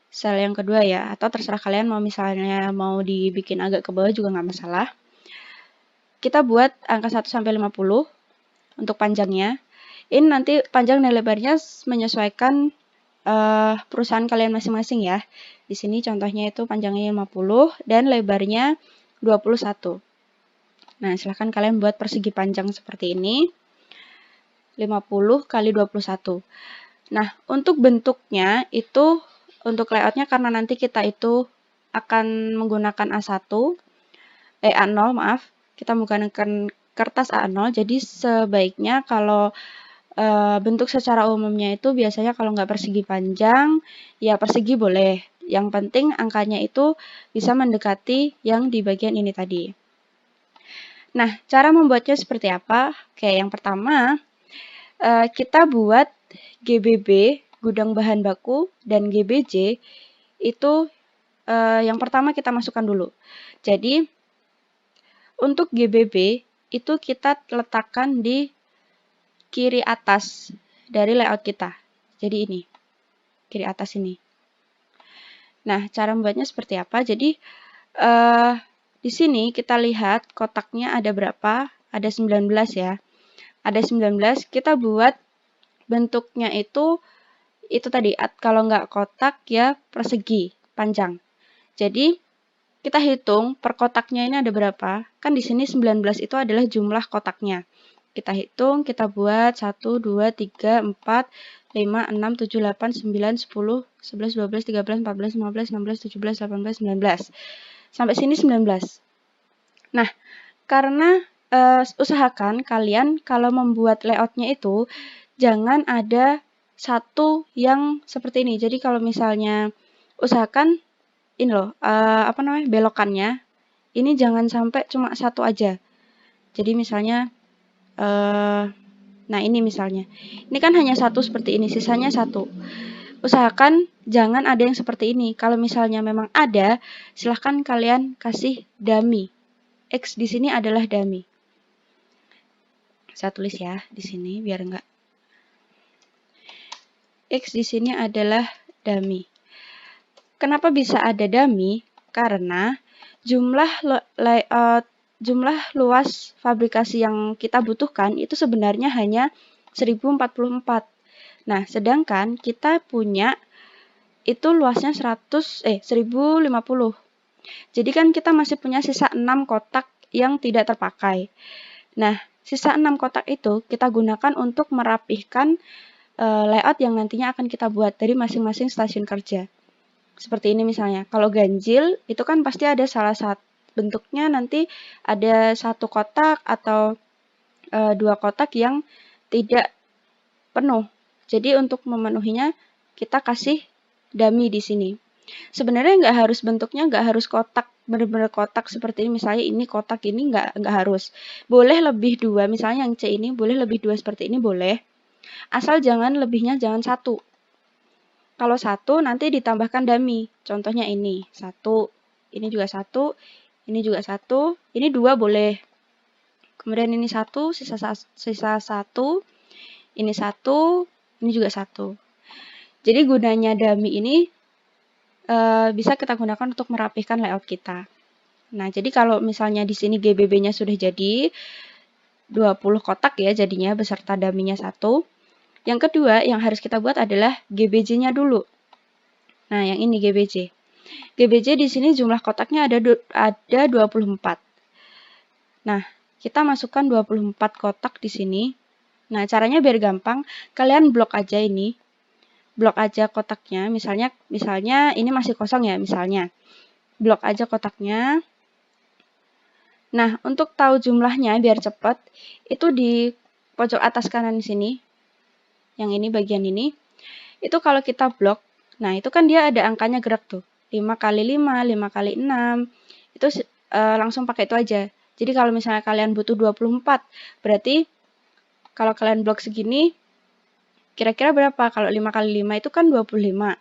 sel yang kedua ya, atau terserah kalian mau misalnya mau dibikin agak ke bawah juga nggak masalah. Kita buat angka 1 sampai 50 untuk panjangnya. Ini nanti panjang dan lebarnya menyesuaikan perusahaan kalian masing-masing ya. Di sini contohnya itu panjangnya 50 dan lebarnya 21. Nah, silahkan kalian buat persegi panjang seperti ini. 50 kali 21. Nah, untuk bentuknya itu, untuk layoutnya karena nanti kita itu akan menggunakan A0 maaf. Kita menggunakan kertas A0, jadi sebaiknya kalau bentuk secara umumnya itu biasanya kalau nggak persegi panjang, ya persegi boleh. Yang penting angkanya itu bisa mendekati yang di bagian ini tadi. Nah, cara membuatnya seperti apa? Oke, yang pertama, kita buat GBB, gudang bahan baku, dan GBJ, itu yang pertama kita masukkan dulu. Jadi, untuk GBB, itu kita letakkan di kiri atas dari layout kita. Jadi ini, kiri atas ini. Nah, cara membuatnya seperti apa? Jadi, di sini kita lihat kotaknya ada berapa? Ada 19 ya. Ada 19, kita buat bentuknya itu tadi, kalau nggak kotak ya persegi, panjang. Jadi, kita hitung per kotaknya ini ada berapa. Kan di sini 19 itu adalah jumlah kotaknya. Kita hitung, kita buat 1, 2, 3, 4, 5, 6, 7, 8, 9, 10, 11, 12, 13, 14, 15, 16, 17, 18, 19. Sampai sini 19. Nah, karena usahakan kalian kalau membuat layoutnya itu, jangan ada satu yang seperti ini. Jadi kalau misalnya usahakan ini loh, belokannya, ini jangan sampai cuma satu aja. Jadi misalnya, nah ini misalnya, ini kan hanya satu seperti ini, sisanya satu. Usahakan jangan ada yang seperti ini. Kalau misalnya memang ada, silahkan kalian kasih dummy. X di sini adalah dummy. Saya tulis ya di sini biar enggak. X di sini adalah dummy. Kenapa bisa ada dummy? Karena jumlah luas fabrikasi yang kita butuhkan itu sebenarnya hanya 1044. Nah, sedangkan kita punya itu luasnya 1050. Jadi kan kita masih punya sisa 6 kotak yang tidak terpakai. Nah, sisa 6 kotak itu kita gunakan untuk merapihkan layout yang nantinya akan kita buat dari masing-masing stasiun kerja. Seperti ini misalnya, kalau ganjil itu kan pasti ada salah satu bentuknya, nanti ada satu kotak atau 2 kotak yang tidak penuh. Jadi untuk memenuhinya kita kasih dummy di sini. Sebenarnya nggak harus bentuknya, nggak harus kotak, benar-benar kotak seperti ini. Misalnya ini kotak ini nggak harus. Boleh lebih 2, misalnya yang C ini boleh lebih 2 seperti ini boleh. Asal jangan lebihnya jangan 1. Kalau 1 nanti ditambahkan dummy. Contohnya ini, 1, ini juga 1, ini juga 1, ini 2 boleh. Kemudian ini 1, sisa 1, ini 1, ini juga 1. Jadi gunanya dummy ini bisa kita gunakan untuk merapihkan layout kita. Nah, jadi kalau misalnya di sini GBB-nya sudah jadi 20 kotak ya jadinya beserta dummy-nya 1. Yang kedua yang harus kita buat adalah GBJ-nya dulu. Nah, yang ini GBJ. GBJ di sini jumlah kotaknya ada 24. Nah, kita masukkan 24 kotak di sini. Nah, caranya biar gampang, kalian blok aja ini. Blok aja kotaknya, misalnya ini masih kosong ya, misalnya. Blok aja kotaknya. Nah, untuk tahu jumlahnya biar cepat, itu di pojok atas kanan sini. Yang ini bagian ini. Itu kalau kita blok, nah itu kan dia ada angkanya gerak tuh. 5 kali 5, 5 kali 6. Itu langsung pakai itu aja. Jadi kalau misalnya kalian butuh 24, berarti kalau kalian blok segini, kira-kira berapa? Kalau 5 kali 5 itu kan 25.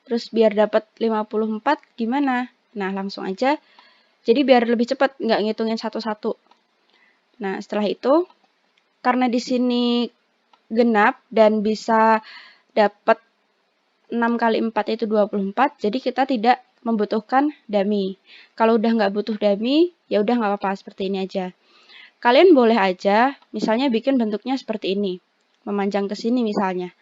Terus biar dapat 54 gimana? Nah, langsung aja. Jadi biar lebih cepat, nggak ngitungin satu-satu. Nah, setelah itu, karena di sini genap dan bisa dapat 6 kali 4 itu 24, jadi kita tidak membutuhkan dummy. Kalau udah nggak butuh dummy, ya udah nggak apa-apa, seperti ini aja. Kalian boleh aja, misalnya bikin bentuknya seperti ini. Memanjang ke sini misalnya.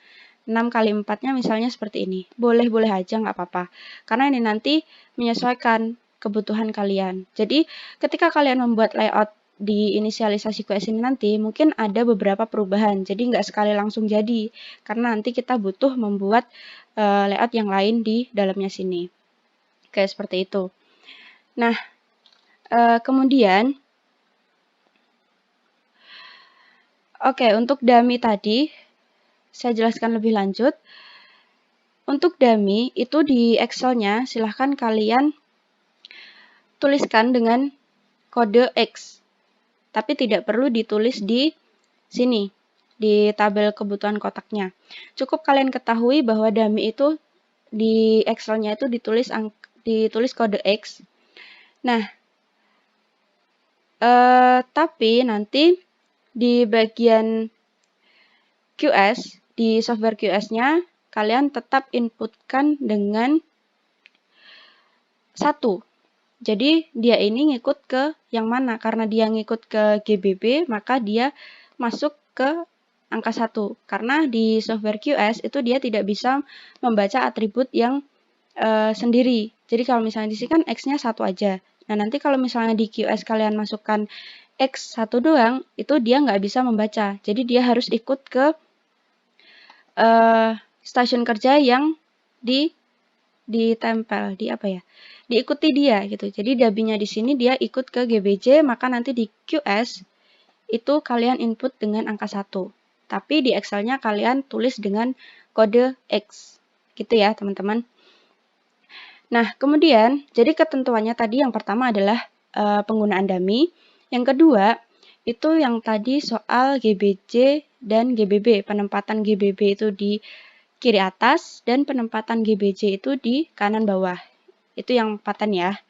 6 kali 4-nya misalnya seperti ini. Boleh-boleh aja, nggak apa-apa. Karena ini nanti menyesuaikan kebutuhan kalian. Jadi, ketika kalian membuat layout di inisialisasi QS ini nanti, mungkin ada beberapa perubahan. Jadi, nggak sekali langsung jadi. Karena nanti kita butuh membuat layout yang lain di dalamnya sini. Kayak seperti itu. Nah, kemudian, Oke, untuk dummy tadi, saya jelaskan lebih lanjut. Untuk dummy, itu di Excel-nya silahkan kalian tuliskan dengan kode X. Tapi tidak perlu ditulis di sini, di tabel kebutuhan kotaknya. Cukup kalian ketahui bahwa dummy itu di Excel-nya itu ditulis kode X. Nah, tapi nanti di bagian QS, di software QS-nya, kalian tetap inputkan dengan 1. Jadi, dia ini ngikut ke yang mana? Karena dia ngikut ke GBB, maka dia masuk ke angka 1. Karena di software QS itu dia tidak bisa membaca atribut yang sendiri. Jadi, kalau misalnya di sini kan X-nya 1 aja. Nah, nanti kalau misalnya di QS kalian masukkan X1 doang, itu dia nggak bisa membaca. Jadi, dia harus ikut ke stasiun kerja yang ditempel, diikuti dia gitu. Jadi dummy-nya di sini dia ikut ke GBJ, maka nanti di QS itu kalian input dengan angka 1. Tapi di Excel-nya kalian tulis dengan kode X. Gitu ya, teman-teman. Nah, kemudian jadi ketentuannya tadi yang pertama adalah penggunaan dummy. Yang kedua, itu yang tadi soal GBJ dan GBB. Penempatan GBB itu di kiri atas dan penempatan GBJ itu di kanan bawah. Itu yang paten ya.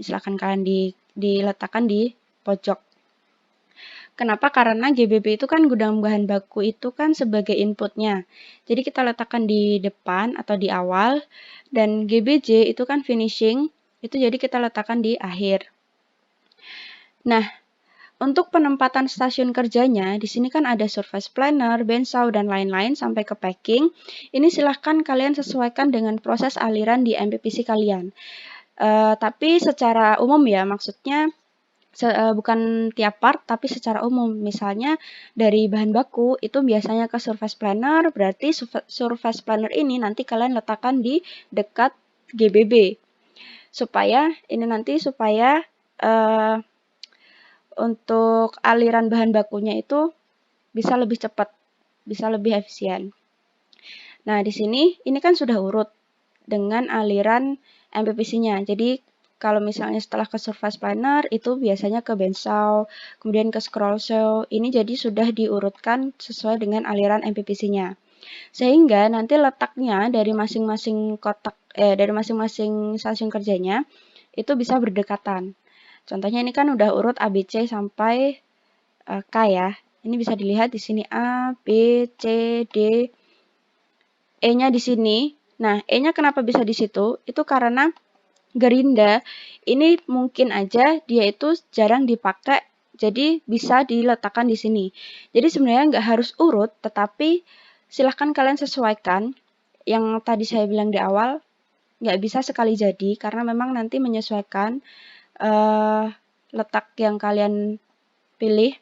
Silakan kalian diletakkan di pojok. Kenapa? Karena GBB itu kan gudang bahan baku itu kan sebagai inputnya. Jadi kita letakkan di depan atau di awal, dan GBJ itu kan finishing, itu jadi kita letakkan di akhir. Nah, untuk penempatan stasiun kerjanya, di sini kan ada surface planner, bensaw, dan lain-lain sampai ke packing. Ini silahkan kalian sesuaikan dengan proses aliran di MPPC kalian. Tapi secara umum ya, maksudnya bukan tiap part, tapi secara umum. Misalnya dari bahan baku itu biasanya ke surface planner, berarti surface planner ini nanti kalian letakkan di dekat GBB. Supaya untuk aliran bahan bakunya itu bisa lebih cepat, bisa lebih efisien. Nah, di sini ini kan sudah urut dengan aliran MPPC-nya. Jadi, kalau misalnya setelah ke surface planner, itu biasanya ke bensaw, kemudian ke scroll show. Ini jadi sudah diurutkan sesuai dengan aliran MPPC-nya. Sehingga nanti letaknya dari masing-masing dari masing-masing stasiun kerjanya, itu bisa berdekatan. Contohnya ini kan udah urut ABC sampai K ya. Ini bisa dilihat di sini A, B, C, D, E-nya di sini. Nah, E-nya kenapa bisa di situ? Itu karena gerinda ini mungkin aja dia itu jarang dipakai, jadi bisa diletakkan di sini. Jadi sebenarnya nggak harus urut, tetapi silahkan kalian sesuaikan. Yang tadi saya bilang di awal, nggak bisa sekali jadi, karena memang nanti menyesuaikan letak yang kalian pilih.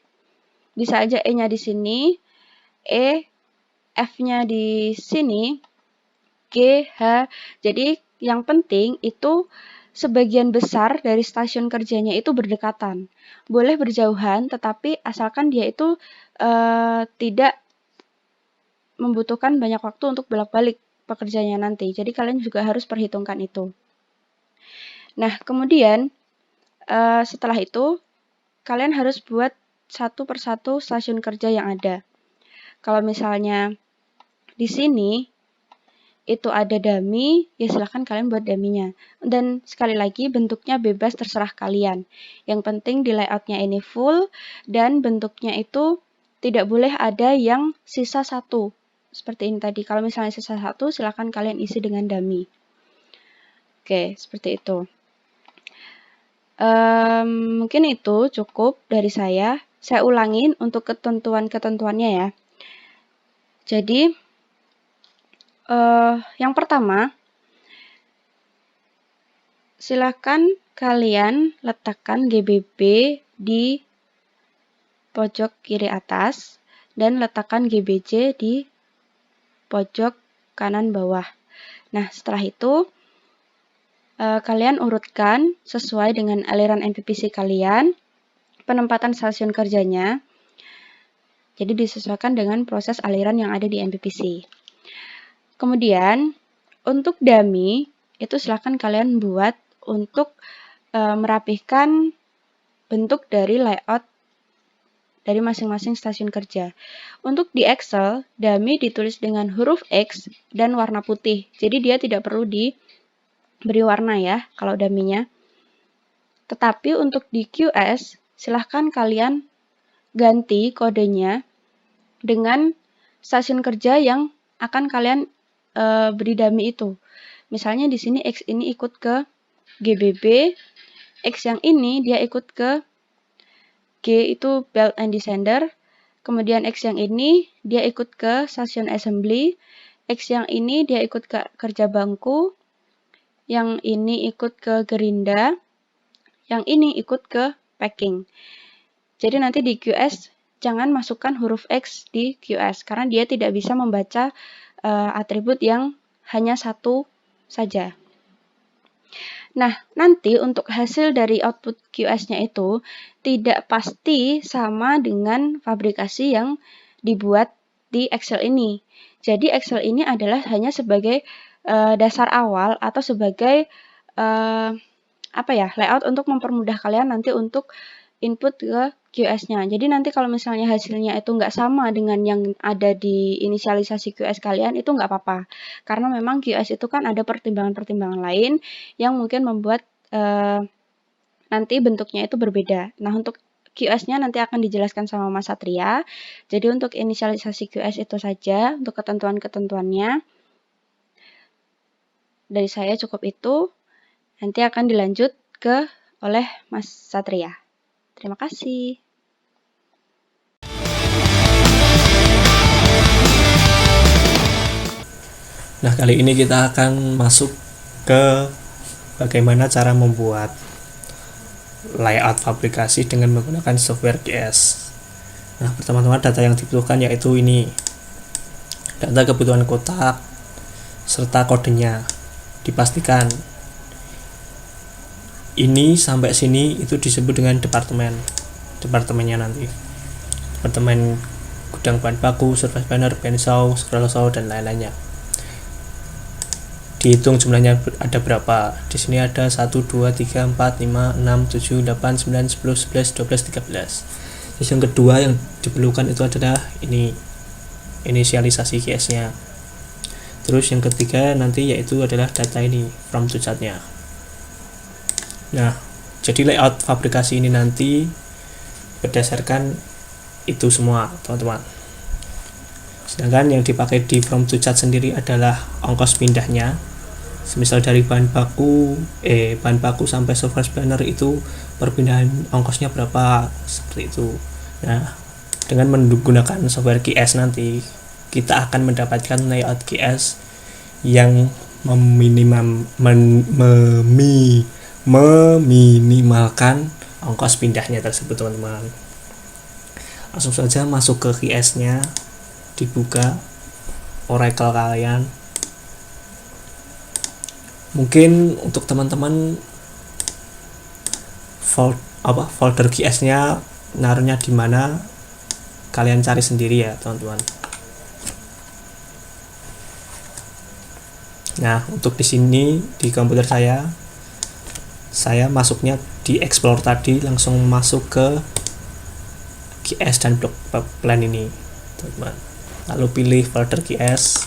Bisa aja E-nya di sini, F-nya di sini, G, H. Jadi yang penting itu sebagian besar dari stasiun kerjanya itu berdekatan. Boleh berjauhan, tetapi asalkan dia itu tidak membutuhkan banyak waktu untuk bolak-balik pekerjaannya nanti. Jadi kalian juga harus perhitungkan itu. Nah, kemudian setelah itu kalian harus buat satu persatu stasiun kerja yang ada. Kalau misalnya di sini itu ada dummy, ya silahkan kalian buat dummy-nya. Dan sekali lagi bentuknya bebas terserah kalian. Yang penting di layout-nya ini full dan bentuknya itu tidak boleh ada yang sisa satu. Seperti ini tadi. Kalau misalnya sisa satu, silahkan kalian isi dengan dummy. Oke, seperti itu. Mungkin itu cukup dari saya. Saya ulangin untuk ketentuan-ketentuannya ya. Jadi, yang pertama, silakan kalian letakkan GBB di pojok kiri atas dan letakkan GBJ di pojok kanan bawah. Nah, setelah itu kalian urutkan sesuai dengan aliran MPPC kalian, penempatan stasiun kerjanya. Jadi disesuaikan dengan proses aliran yang ada di MPPC. Kemudian untuk dummy itu silahkan kalian buat untuk merapihkan bentuk dari layout dari masing-masing stasiun kerja. Untuk di Excel, dummy ditulis dengan huruf X dan warna putih. Jadi dia tidak perlu diberi warna ya kalau dummy-nya. Tetapi untuk di QS, silahkan kalian ganti kodenya dengan stasiun kerja yang akan kalian beri dummy itu. Misalnya di sini X ini ikut ke GBB, X yang ini dia ikut ke G itu Belt and Descender, kemudian X yang ini dia ikut ke stasiun assembly, X yang ini dia ikut ke kerja bangku, yang ini ikut ke gerinda, yang ini ikut ke packing. Jadi nanti di QS jangan masukkan huruf X di QS karena dia tidak bisa membaca atribut yang hanya satu saja. Nah, nanti untuk hasil dari output QS-nya itu tidak pasti sama dengan fabrikasi yang dibuat di Excel ini. Jadi Excel ini adalah hanya sebagai dasar awal atau sebagai layout untuk mempermudah kalian nanti untuk input ke QS-nya. Jadi nanti kalau misalnya hasilnya itu nggak sama dengan yang ada di inisialisasi QS kalian, itu nggak apa-apa. Karena memang QS itu kan ada pertimbangan-pertimbangan lain yang mungkin membuat nanti bentuknya itu berbeda. Nah, untuk QS-nya nanti akan dijelaskan sama Mas Satria. Jadi untuk inisialisasi QS itu saja, untuk ketentuan-ketentuannya. Dari saya cukup itu. Nanti akan dilanjut oleh Mas Satria. Terima kasih. Nah, kali ini kita akan masuk ke bagaimana cara membuat layout fabrikasi dengan menggunakan software QS. Nah, pertama-tama data yang dibutuhkan yaitu ini. Data kebutuhan kotak serta kodenya. Dipastikan ini sampai sini itu disebut dengan departemennya nanti, departemen gudang bahan baku, surface planner, bensau, scroll saw, dan lain-lainnya. Dihitung jumlahnya ada berapa. Di sini ada 1, 2, 3, 4, 5, 6, 7, 8, 9, 10, 11, 12, 13. Terus yang kedua yang diperlukan itu adalah ini, inisialisasi QS-nya. Terus yang ketiga nanti yaitu adalah data ini, from to chart-nya. Nah, jadi layout fabrikasi ini nanti berdasarkan itu semua, teman-teman. Sedangkan yang dipakai di from to chart sendiri adalah ongkos pindahnya. Semisal dari bahan baku sampai software planner itu perpindahan ongkosnya berapa, seperti itu. Nah, dengan menggunakan software QS nanti kita akan mendapatkan layout QS yang meminimalkan ongkos pindahnya tersebut, teman-teman. Langsung saja masuk ke QS-nya, dibuka Oracle kalian. Mungkin untuk teman-teman folder QS-nya naruhnya di mana, kalian cari sendiri ya, teman-teman. Nah, untuk di sini di komputer saya masuknya di explore tadi, langsung masuk ke QS dan block plan ini, teman-teman. Lalu pilih folder QS,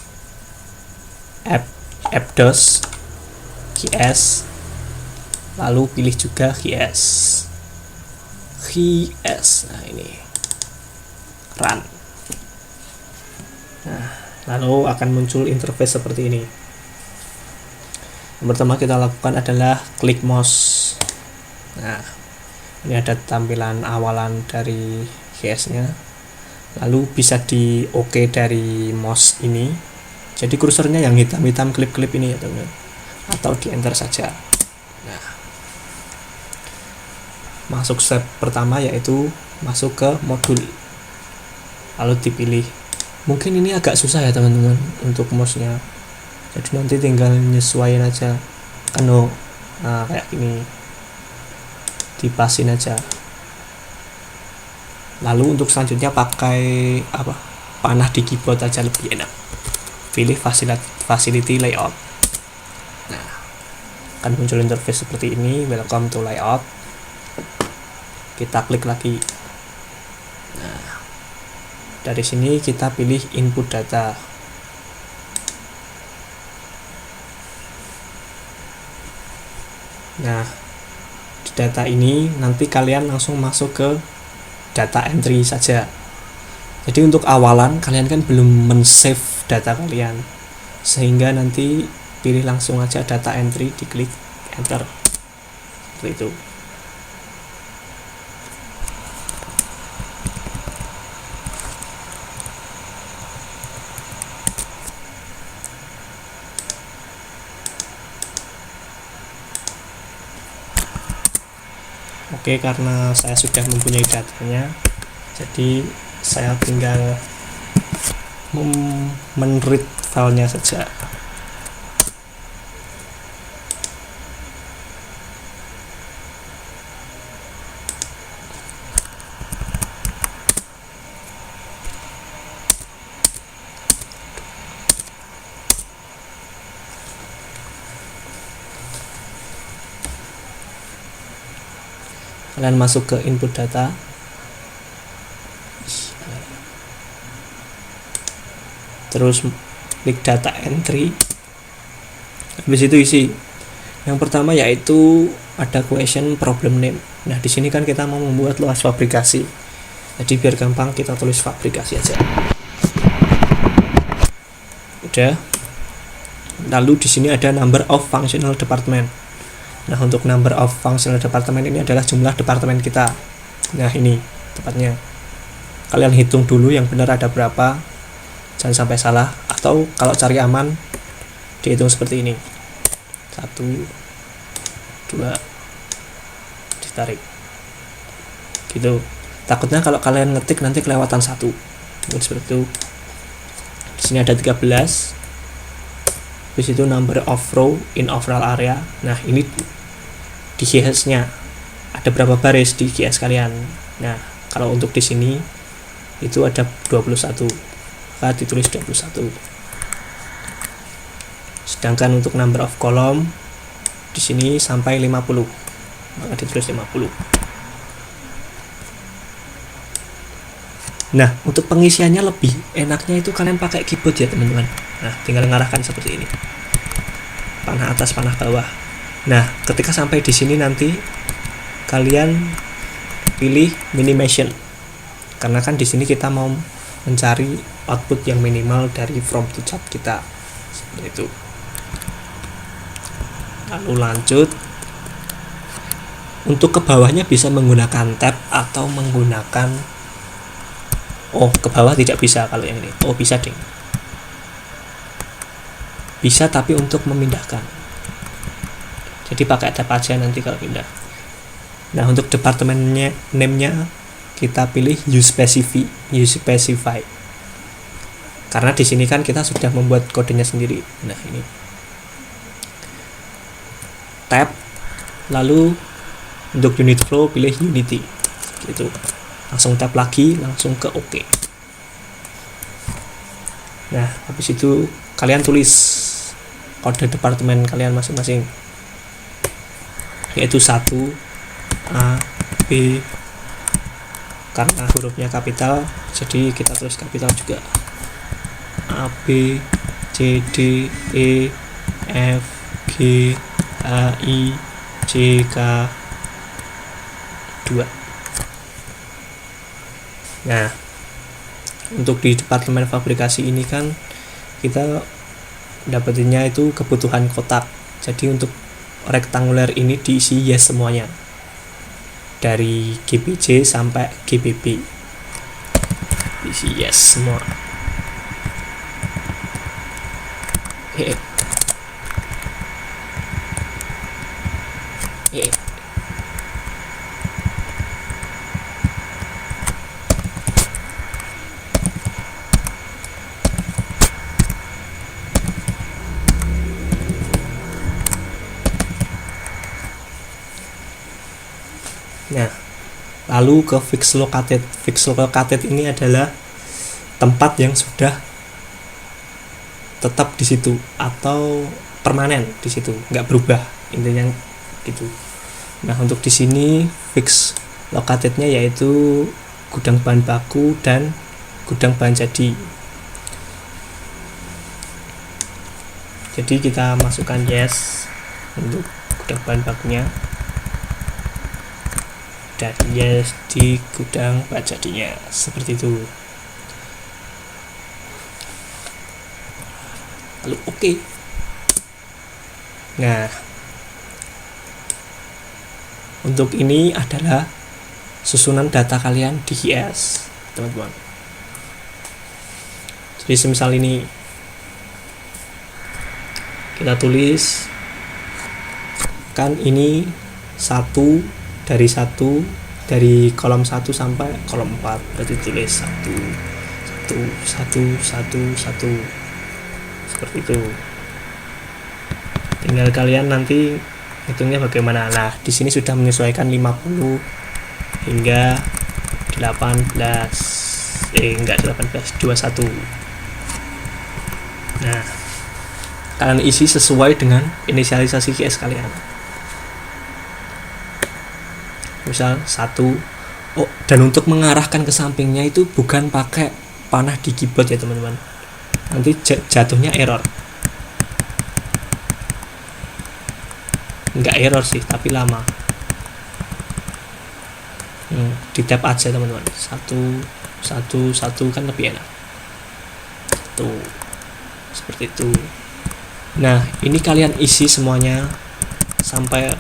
appdos, QS, lalu pilih juga QS. Nah, ini run. Nah, lalu akan muncul interface seperti ini. Yang pertama kita lakukan adalah klik mouse. Nah, ini ada tampilan awalan dari QS-nya. Lalu bisa di OK dari mouse ini. Jadi kursornya yang hitam-hitam klip-klip ini ya, teman-teman. Atau di enter saja. Nah, masuk step pertama yaitu masuk ke modul. Lalu dipilih. Mungkin ini agak susah ya, teman-teman, untuk mouse-nya. Jadi nanti tinggal nyesuaiin aja kan, kayak ini, dipasin aja. Lalu untuk selanjutnya pakai panah di keyboard aja lebih enak. Pilih facility layout. Nah, akan muncul interface seperti ini, welcome to layout. Kita klik lagi. Nah, dari sini kita pilih input data. Nah, di data ini nanti kalian langsung masuk ke data entry saja. Jadi untuk awalan kalian kan belum men-save data kalian, sehingga nanti pilih langsung aja data entry, diklik enter seperti itu. Oke, karena saya sudah mempunyai datanya, jadi saya tinggal men-read filenya saja. Kalian masuk ke input data, terus klik data entry, habis itu isi. Yang pertama yaitu ada question problem name. Nah, di sini kan kita mau membuat luas fabrikasi, jadi biar gampang kita tulis fabrikasi aja. Udah. Lalu di sini ada number of functional department. Nah, untuk number of functional department ini adalah jumlah departemen kita. Nah, ini tepatnya. Kalian hitung dulu yang benar ada berapa, jangan sampai salah. Atau kalau cari aman, dihitung seperti ini. 1, 2, ditarik. Gitu. Takutnya kalau kalian ngetik nanti kelewatan 1. Mungkin seperti itu. Di sini ada 13. Habis itu number of row in overall area. Nah, ini di GS-nya ada berapa baris di GS kalian. Nah, kalau untuk di sini itu ada 21. Maka ditulis 21. Sedangkan untuk number of column di sini sampai 50. Maka ditulis 50. Nah, untuk pengisiannya lebih enaknya itu kalian pakai keyboard ya, teman-teman. Nah, tinggal mengarahkan seperti ini. Panah atas, panah bawah. Nah, ketika sampai di sini nanti kalian pilih minimation. Karena kan di sini kita mau mencari output yang minimal dari from to chart kita. Seperti itu. Lalu lanjut. Untuk ke bawahnya bisa menggunakan tab atau menggunakan ke bawah tidak bisa kalau yang ini. Bisa deh. Bisa, tapi untuk memindahkan. Jadi pakai tab aja nanti kalau pindah. Nah, untuk departemennya, name-nya kita pilih use specify. Karena di sini kan kita sudah membuat kodenya sendiri. Nah, ini. Tab, lalu untuk unit flow pilih Unity. Gitu. Langsung tab lagi, langsung ke OK. Nah, habis itu kalian tulis kode departemen kalian masing-masing, yaitu 1 A, B, karena hurufnya kapital jadi kita tulis kapital juga, A, B, C, D, E, F, G, H, I, J, K, 2. Nah, untuk di departemen fabrikasi ini kan kita dapetinnya itu kebutuhan kotak. Jadi untuk rektanguler ini diisi yes semuanya. Dari GBJ sampai GBB. Diisi yes semua. Nah, lalu ke fixed located. Fixed located ini adalah tempat yang sudah tetap di situ atau permanen di situ, nggak berubah, intinya gitu. Nah, untuk di sini fixed locatednya yaitu gudang bahan baku dan gudang bahan jadi. Jadi kita masukkan yes untuk gudang bahan bakunya dan yes di gudang bahan jadinya, seperti itu. Lalu oke. Nah, untuk ini adalah susunan data kalian di HIS, teman-teman. Jadi semisal ini kita tulis kan ini dari kolom 1 sampai kolom 4, berarti tulis 1 seperti itu. Tinggal kalian nanti hitungnya bagaimana. Nah, di sini sudah menyesuaikan 50 hingga 21. Nah, kalian isi sesuai dengan inisialisasi QS kalian. Misal 1. Oh, dan untuk mengarahkan ke sampingnya itu bukan pakai panah di keyboard ya, teman-teman. Nanti jatuhnya error. Enggak error sih, tapi lama. Di tab aja, teman-teman. 1 kan lebih enak. Tuh, seperti itu. Nah, ini kalian isi semuanya sampai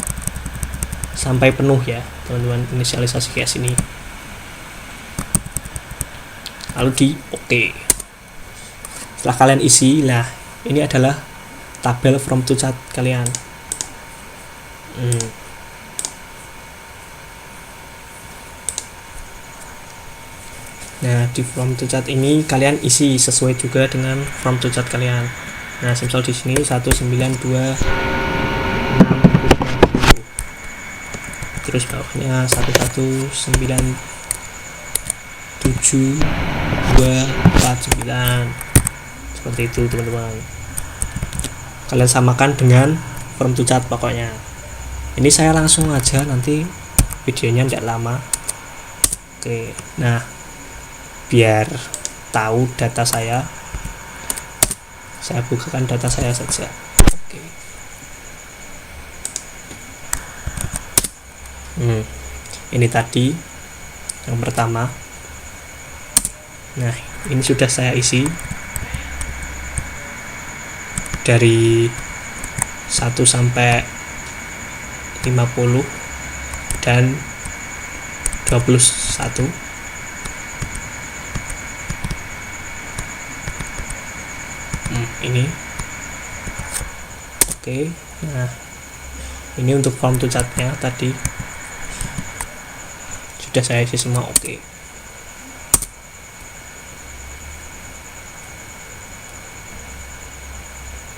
penuh ya, teman-teman, inisialisasi case ini. Lalu di oke. Setelah kalian isi, nah ini adalah tabel from to chart kalian. Nah, di from to chart ini kalian isi sesuai juga dengan from to chart kalian. Nah, misal di sini 192, terus bawahnya 1197249, seperti itu, teman-teman. Kalian samakan dengan from to chart pokoknya. Ini saya langsung aja, nanti videonya tidak lama. Oke, nah biar tahu data saya bukakan data saya saja. Oke. Ini tadi yang pertama. Nah, ini sudah saya isi dari 1 sampai 50 dan 21. Ini oke. Nah, ini untuk form to chartnya tadi sudah saya isi semua. Oke.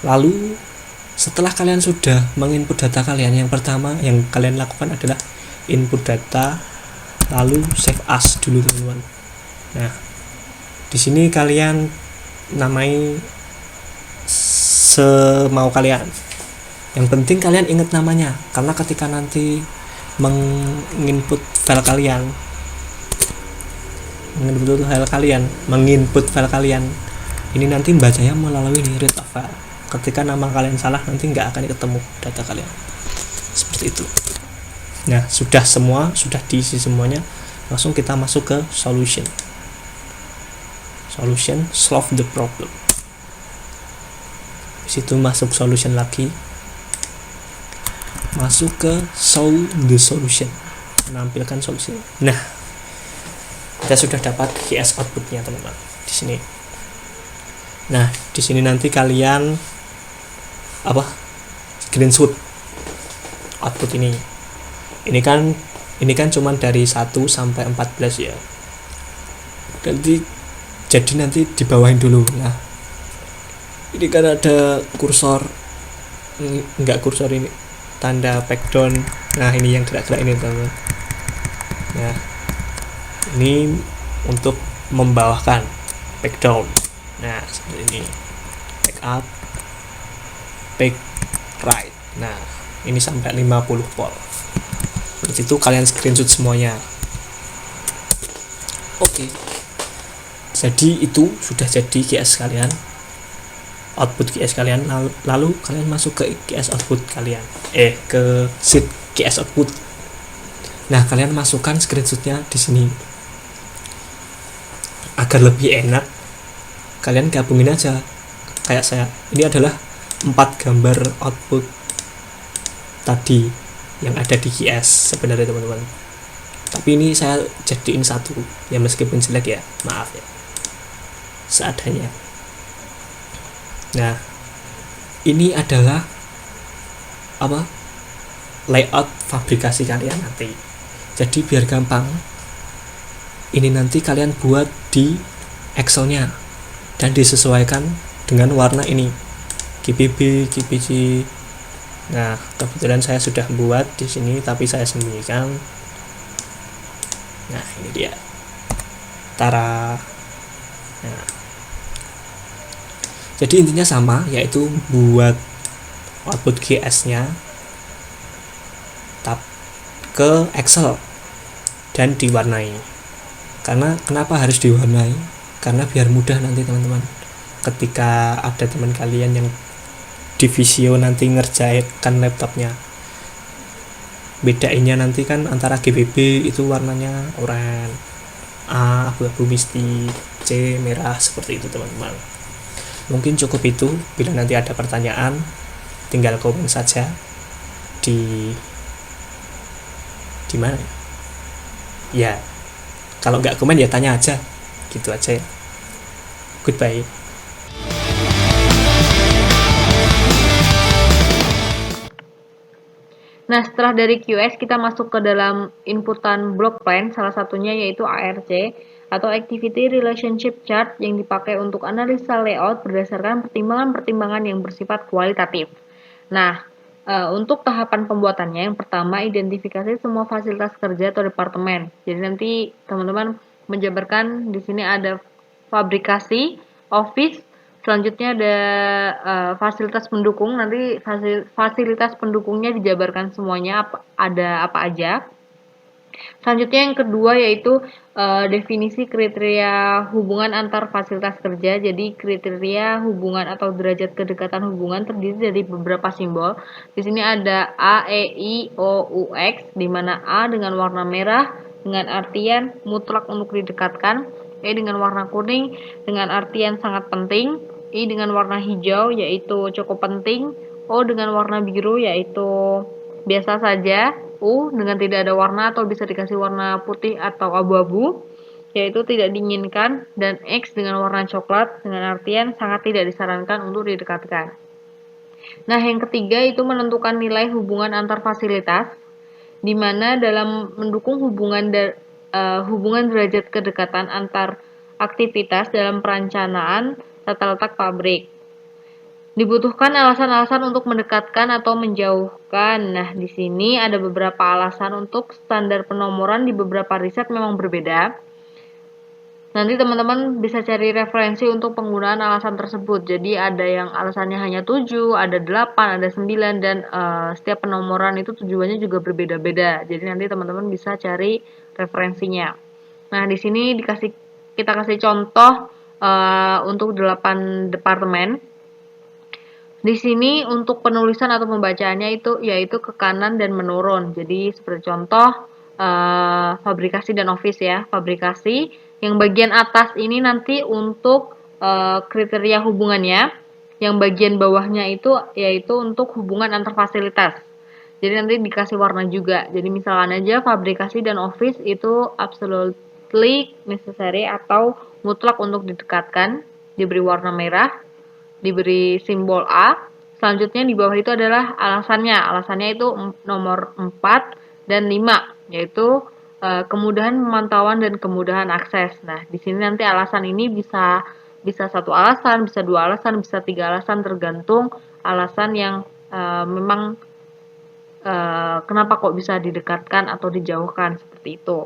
Lalu setelah kalian sudah menginput data kalian, yang pertama yang kalian lakukan adalah input data, lalu save as dulu, teman-teman. Nah, di sini kalian namai semau kalian. Yang penting kalian ingat namanya, karena ketika nanti menginput file kalian, ini nanti bacanya melalui read of file. Ketika nama kalian salah, nanti nggak akan ketemu data kalian. Seperti itu. Nah, sudah diisi semuanya. Langsung kita masuk ke solution, solve the problem. Situ masuk solution lagi, masuk ke show the solution, menampilkan solusi. Nah, kita sudah dapat QS outputnya, teman-teman, di sini. Nah, di sini nanti kalian screenshot output ini. Ini kan cuman dari 1 sampai 14 ya. Jadi nanti dibawain dulu. Nah, ini kan ada kursor, ini tanda background. Nah, ini yang gerak-gerak ini, teman-teman. Nah, Ini untuk membawahkan, back down. Nah, seperti ini. Back up, back right. Nah, ini sampai 50 volt. Terus itu kalian screenshot semuanya. Oke. Jadi itu sudah jadi GS kalian. Output GS kalian, lalu kalian masuk ke GS output kalian. Ke sheet GS output. Nah, kalian masukkan screenshotnya di sini. Agar lebih enak, kalian gabungin aja kayak saya. Ini adalah 4 gambar output tadi yang ada di GS sebenarnya teman-teman, tapi ini saya jadiin satu ya, meskipun jelek ya, maaf ya, seadanya. Nah, ini adalah layout fabrikasi kalian nanti. Jadi biar gampang, ini nanti kalian buat di Excel-nya dan disesuaikan dengan warna ini, GBB, GBG. Nah, kebetulan saya sudah buat di sini, tapi saya sembunyikan. Nah, ini dia. Tara. Nah, jadi intinya sama, yaitu buat output GS-nya ke Excel dan diwarnai. Karena kenapa harus diwarnai? Karena biar mudah nanti teman-teman, ketika ada teman kalian yang di Visio nanti ngerjakan laptopnya, bedainnya nanti kan antara GBB itu warnanya oranye, A abu-abu misty, C merah, seperti itu teman-teman. Mungkin cukup itu. Bila nanti ada pertanyaan, tinggal komen saja di mana ya. Kalau nggak komen ya tanya aja, gitu aja ya. Goodbye. Nah, setelah dari QS kita masuk ke dalam inputan block plan, salah satunya yaitu ARC atau Activity Relationship Chart yang dipakai untuk analisa layout berdasarkan pertimbangan-pertimbangan yang bersifat kualitatif. Nah, untuk tahapan pembuatannya, yang pertama identifikasi semua fasilitas kerja atau departemen. Jadi nanti teman-teman menjabarkan di sini ada fabrikasi, office, selanjutnya ada fasilitas pendukung. Nanti fasilitas pendukungnya dijabarkan semuanya ada apa aja. Selanjutnya yang kedua yaitu definisi kriteria hubungan antar fasilitas kerja. Jadi kriteria hubungan atau derajat kedekatan hubungan terdiri dari beberapa simbol. Di sini ada A, E, I, O, U, X, di mana A dengan warna merah dengan artian mutlak untuk didekatkan, E dengan warna kuning dengan artian sangat penting, I dengan warna hijau yaitu cukup penting, O dengan warna biru yaitu biasa saja, U dengan tidak ada warna atau bisa dikasih warna putih atau abu-abu yaitu tidak diinginkan, dan X dengan warna coklat dengan artian sangat tidak disarankan untuk didekatkan. Nah, yang ketiga itu menentukan nilai hubungan antar fasilitas, di mana dalam mendukung hubungan derajat kedekatan antar aktivitas dalam perencanaan tata letak pabrik. Dibutuhkan alasan-alasan untuk mendekatkan atau menjauhkan. Nah, di sini ada beberapa alasan untuk standar penomoran di beberapa riset memang berbeda. Nanti teman-teman bisa cari referensi untuk penggunaan alasan tersebut. Jadi ada yang alasannya hanya 7, ada 8, ada 9, dan setiap penomoran itu tujuannya juga berbeda-beda. Jadi nanti teman-teman bisa cari referensinya. Nah, di sini kita kasih contoh untuk 8 departemen. Di sini untuk penulisan atau pembacaannya itu yaitu ke kanan dan menurun. Jadi seperti contoh fabrikasi dan office ya. Fabrikasi yang bagian atas ini nanti untuk kriteria hubungannya. Yang bagian bawahnya itu yaitu untuk hubungan antar fasilitas. Jadi nanti dikasih warna juga. Jadi misalkan aja fabrikasi dan office itu absolutely necessary atau mutlak untuk didekatkan, diberi warna merah, diberi simbol A. Selanjutnya di bawah itu adalah alasannya. Alasannya itu nomor 4 dan 5, yaitu kemudahan pemantauan dan kemudahan akses. Nah, di sini nanti alasan ini bisa satu alasan, bisa 2 alasan, bisa 3 alasan, tergantung alasan yang memang kenapa kok bisa didekatkan atau dijauhkan, seperti itu.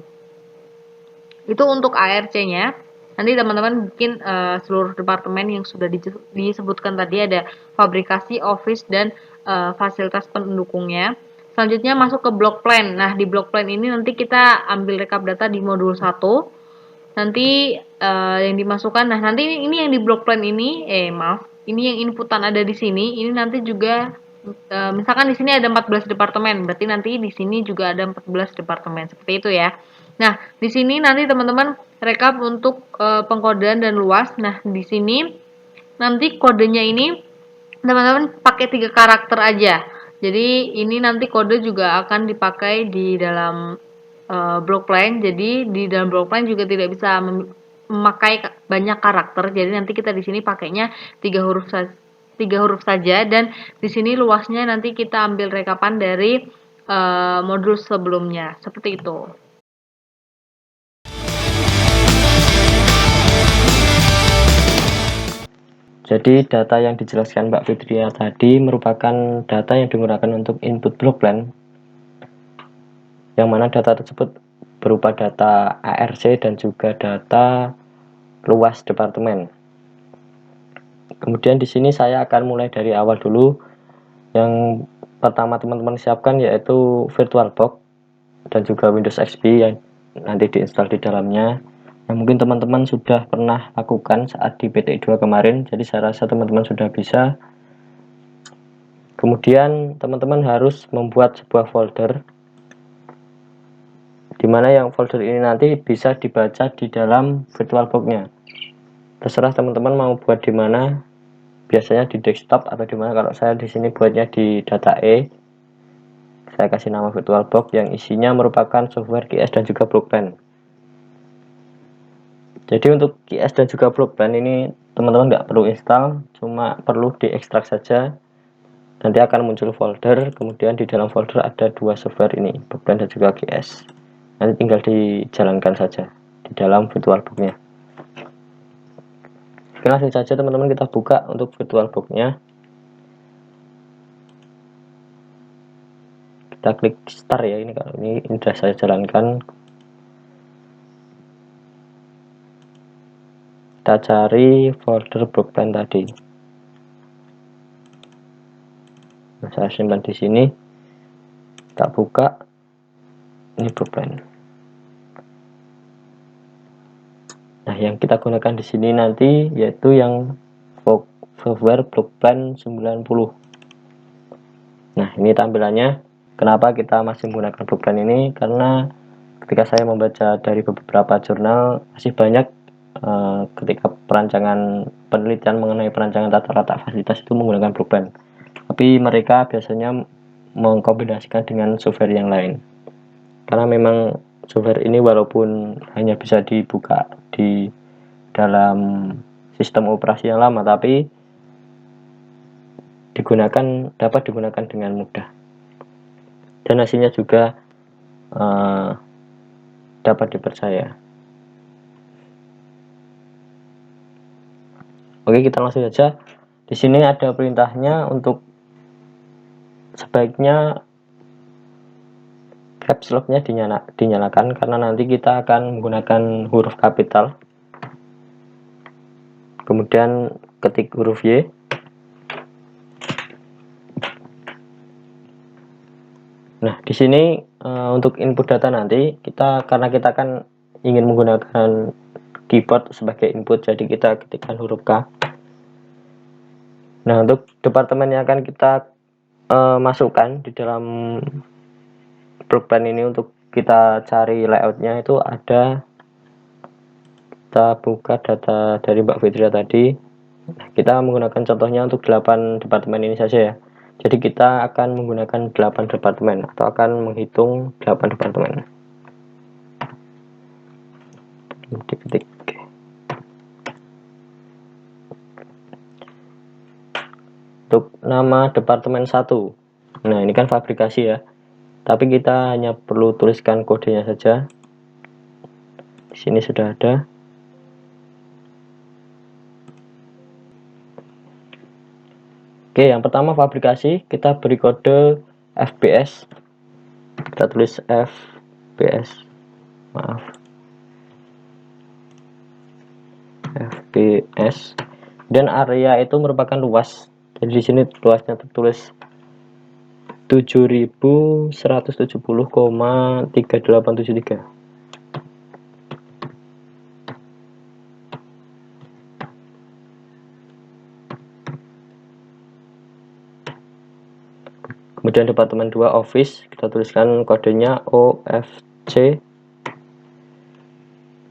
Itu untuk ARC-nya. Nanti teman-teman bikin seluruh departemen yang sudah disebutkan tadi, ada fabrikasi, office, dan fasilitas pendukungnya. Selanjutnya masuk ke block plan. Nah, di block plan ini nanti kita ambil rekap data di modul 1. Nanti yang dimasukkan, nah nanti ini yang di block plan ini, ini yang inputan ada di sini, ini nanti juga misalkan di sini ada 14 departemen, berarti nanti di sini juga ada 14 departemen, seperti itu ya. Nah, di sini nanti teman-teman rekap untuk pengkodean dan luas. Nah, di sini nanti kodenya ini teman-teman pakai 3 karakter aja. Jadi ini nanti kode juga akan dipakai di dalam block plan. Jadi di dalam block plan juga tidak bisa memakai banyak karakter. Jadi nanti kita di sini pakainya 3 huruf saja, dan di sini luasnya nanti kita ambil rekapan dari modul sebelumnya. Seperti itu. Jadi data yang dijelaskan Mbak Fitria tadi merupakan data yang digunakan untuk input block plan, yang mana data tersebut berupa data ARC dan juga data luas departemen. Kemudian di sini saya akan mulai dari awal dulu. Yang pertama teman-teman siapkan yaitu VirtualBox dan juga Windows XP yang nanti diinstal di dalamnya. Nah, mungkin teman-teman sudah pernah lakukan saat di PTI 2 kemarin, jadi saya rasa teman-teman sudah bisa. Kemudian teman-teman harus membuat sebuah folder, dimana yang folder ini nanti bisa dibaca di dalam VirtualBox-nya. Terserah teman-teman mau buat di mana, biasanya di desktop atau di mana. Kalau saya di sini buatnya di data E, saya kasih nama VirtualBox yang isinya merupakan software QS dan juga block plan. Jadi untuk QS dan juga block plan ini teman-teman nggak perlu install, cuma perlu diekstrak saja. Nanti akan muncul folder, kemudian di dalam folder ada 2 software ini, block plan dan juga QS. Nanti tinggal dijalankan saja di dalam VirtualBox-nya. Oke, langsung saja teman-teman kita buka untuk VirtualBox-nya. Kita klik start ya, ini kalau ini sudah saya jalankan. Kita cari folder block plan tadi. Nah, saya simpan di sini. Kita buka. Ini block plan. Nah, yang kita gunakan di sini nanti yaitu yang software block plan 90. Nah, ini tampilannya. Kenapa kita masih menggunakan block plan ini? Karena ketika saya membaca dari beberapa jurnal, masih banyak ketika perancangan penelitian mengenai perancangan tata letak fasilitas itu menggunakan block plan, tapi mereka biasanya mengkombinasikan dengan software yang lain, karena memang software ini walaupun hanya bisa dibuka di dalam sistem operasi yang lama, tapi dapat digunakan dengan mudah, dan hasilnya juga dapat dipercaya. Oke, kita langsung saja. Di sini ada perintahnya untuk sebaiknya caps lock-nya dinyalakan karena nanti kita akan menggunakan huruf kapital. Kemudian ketik huruf Y. Nah, di sini untuk input data nanti karena kita kan ingin menggunakan keyboard sebagai input, jadi kita ketikkan huruf K. Nah, untuk departemen yang akan kita masukkan di dalam block plan ini, untuk kita cari layoutnya itu ada, kita buka data dari Mbak Fitria tadi. Nah, kita menggunakan contohnya untuk 8 departemen ini saja ya. Jadi kita akan menggunakan 8 departemen atau akan menghitung 8 departemen. Ketik. Untuk nama departemen 1. Nah, ini kan fabrikasi ya. Tapi kita hanya perlu tuliskan kodenya saja. Di sini sudah ada. Oke, yang pertama fabrikasi, kita beri kode FBS. Kita tulis FBS. Maaf. fps, dan area itu merupakan luas. Jadi di sini luasnya tertulis 7170,3873. Kemudian departemen 2 office, kita tuliskan kodenya OFC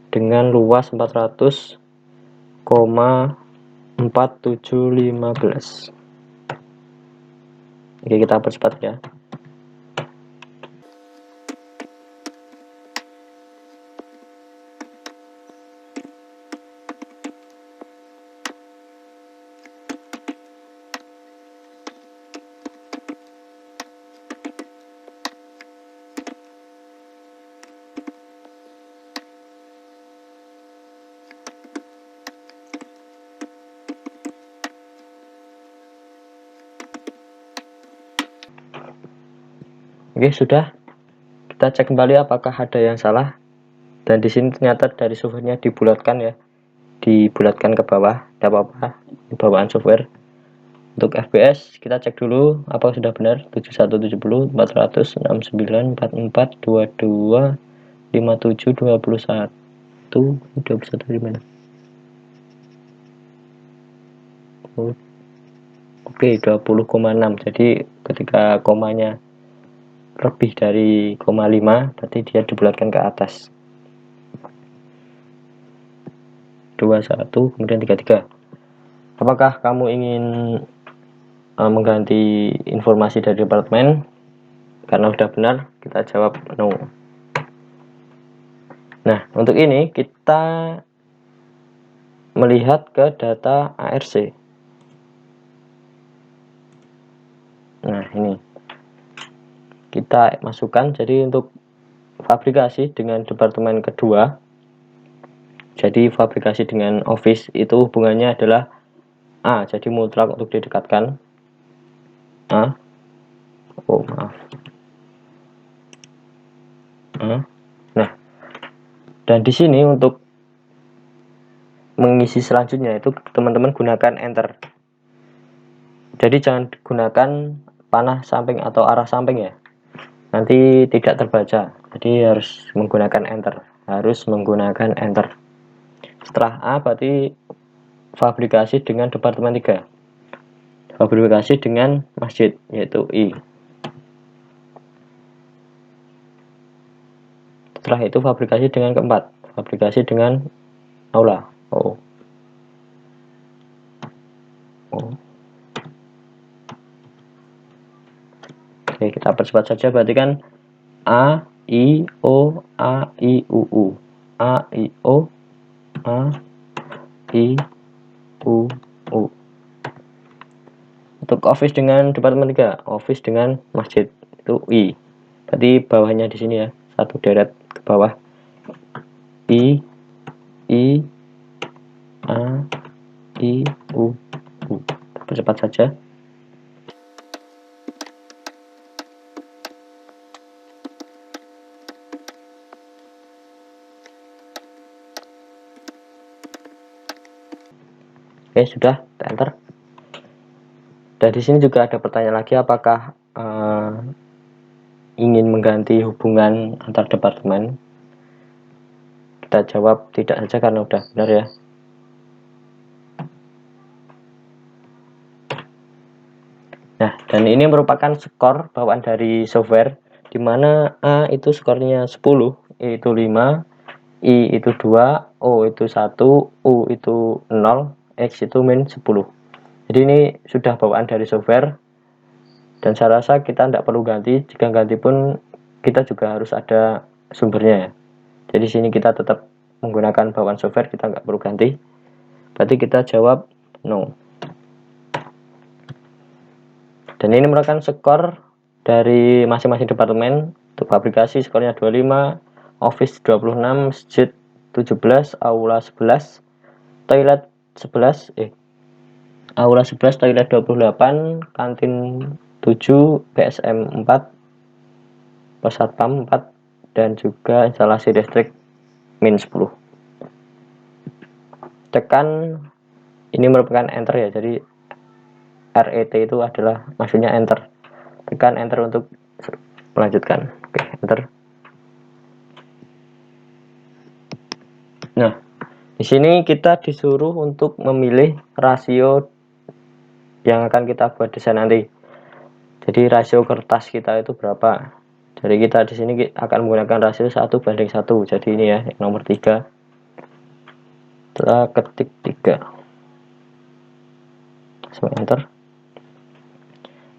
dengan luas 400,4715. Oke, kita percepat ya. Oke, sudah. Kita cek kembali apakah ada yang salah. Dan di sini ternyata dari softwarenya dibulatkan ya. Dibulatkan ke bawah, tidak apa-apa. Di bawaan software. Untuk FPS kita cek dulu apakah sudah benar. 7170 400 69 44 22 57 21 21 di mana? Oke, 20,6. Jadi ketika komanya lebih dari 0,5 berarti dia dibulatkan ke atas. 21 kemudian 33. Apakah kamu ingin mengganti informasi dari departemen? Karena sudah benar, kita jawab no. Nah, untuk ini kita melihat ke data ARC. Nah, ini kita masukkan. Jadi untuk fabrikasi dengan departemen kedua, jadi fabrikasi dengan office itu hubungannya adalah A, jadi mutlak untuk didekatkan A. Oh, maaf. A. Nah, dan di sini untuk mengisi selanjutnya itu teman-teman gunakan enter. Jadi jangan gunakan panah samping atau arah samping ya, nanti tidak terbaca. Jadi harus menggunakan enter, Setelah A berarti fabrikasi dengan departemen 3, fabrikasi dengan masjid yaitu I. Setelah itu fabrikasi dengan keempat, fabrikasi dengan aula O. Oke, kita percepat saja. Berarti kan A, I, O, A, I, U, A, I, O, A, I, U, U. Untuk office dengan departemen 3, office dengan masjid itu I. Berarti bawahnya di sini ya, satu deret ke bawah. I, A, I, U, U. Percepat saja. Oke, sudah, enter. Dan di sini juga ada pertanyaan lagi, apakah ingin mengganti hubungan antar departemen? Kita jawab tidak saja karena udah benar ya. Nah, dan ini merupakan skor bawaan dari software, di mana A itu skornya 10, E itu 5, I itu 2, O itu 1, U itu 0, X itu min 10. Jadi ini sudah bawaan dari software, dan saya rasa kita tidak perlu ganti. Jika ganti pun kita juga harus ada sumbernya ya. Jadi sini kita tetap menggunakan bawaan software, kita nggak perlu ganti. Berarti kita jawab no. Dan ini merupakan skor dari masing-masing departemen. Untuk fabrikasi skornya 25, office 26, masjid 17, aula 11, toilet 11, aula 11, toilet 28, kantin 7, PSM 4, pos satpam 4, dan juga instalasi listrik min 10. tekan ini merupakan enter ya, jadi RET itu adalah maksudnya enter. Tekan enter untuk melanjutkan. Oke, enter. Nah, di sini kita disuruh untuk memilih rasio yang akan kita buat desain nanti. Jadi rasio kertas kita itu berapa? Jadi kita di sini akan menggunakan rasio 1:1. Jadi ini ya, yang nomor 3. Kita ketik 3. Langsung enter.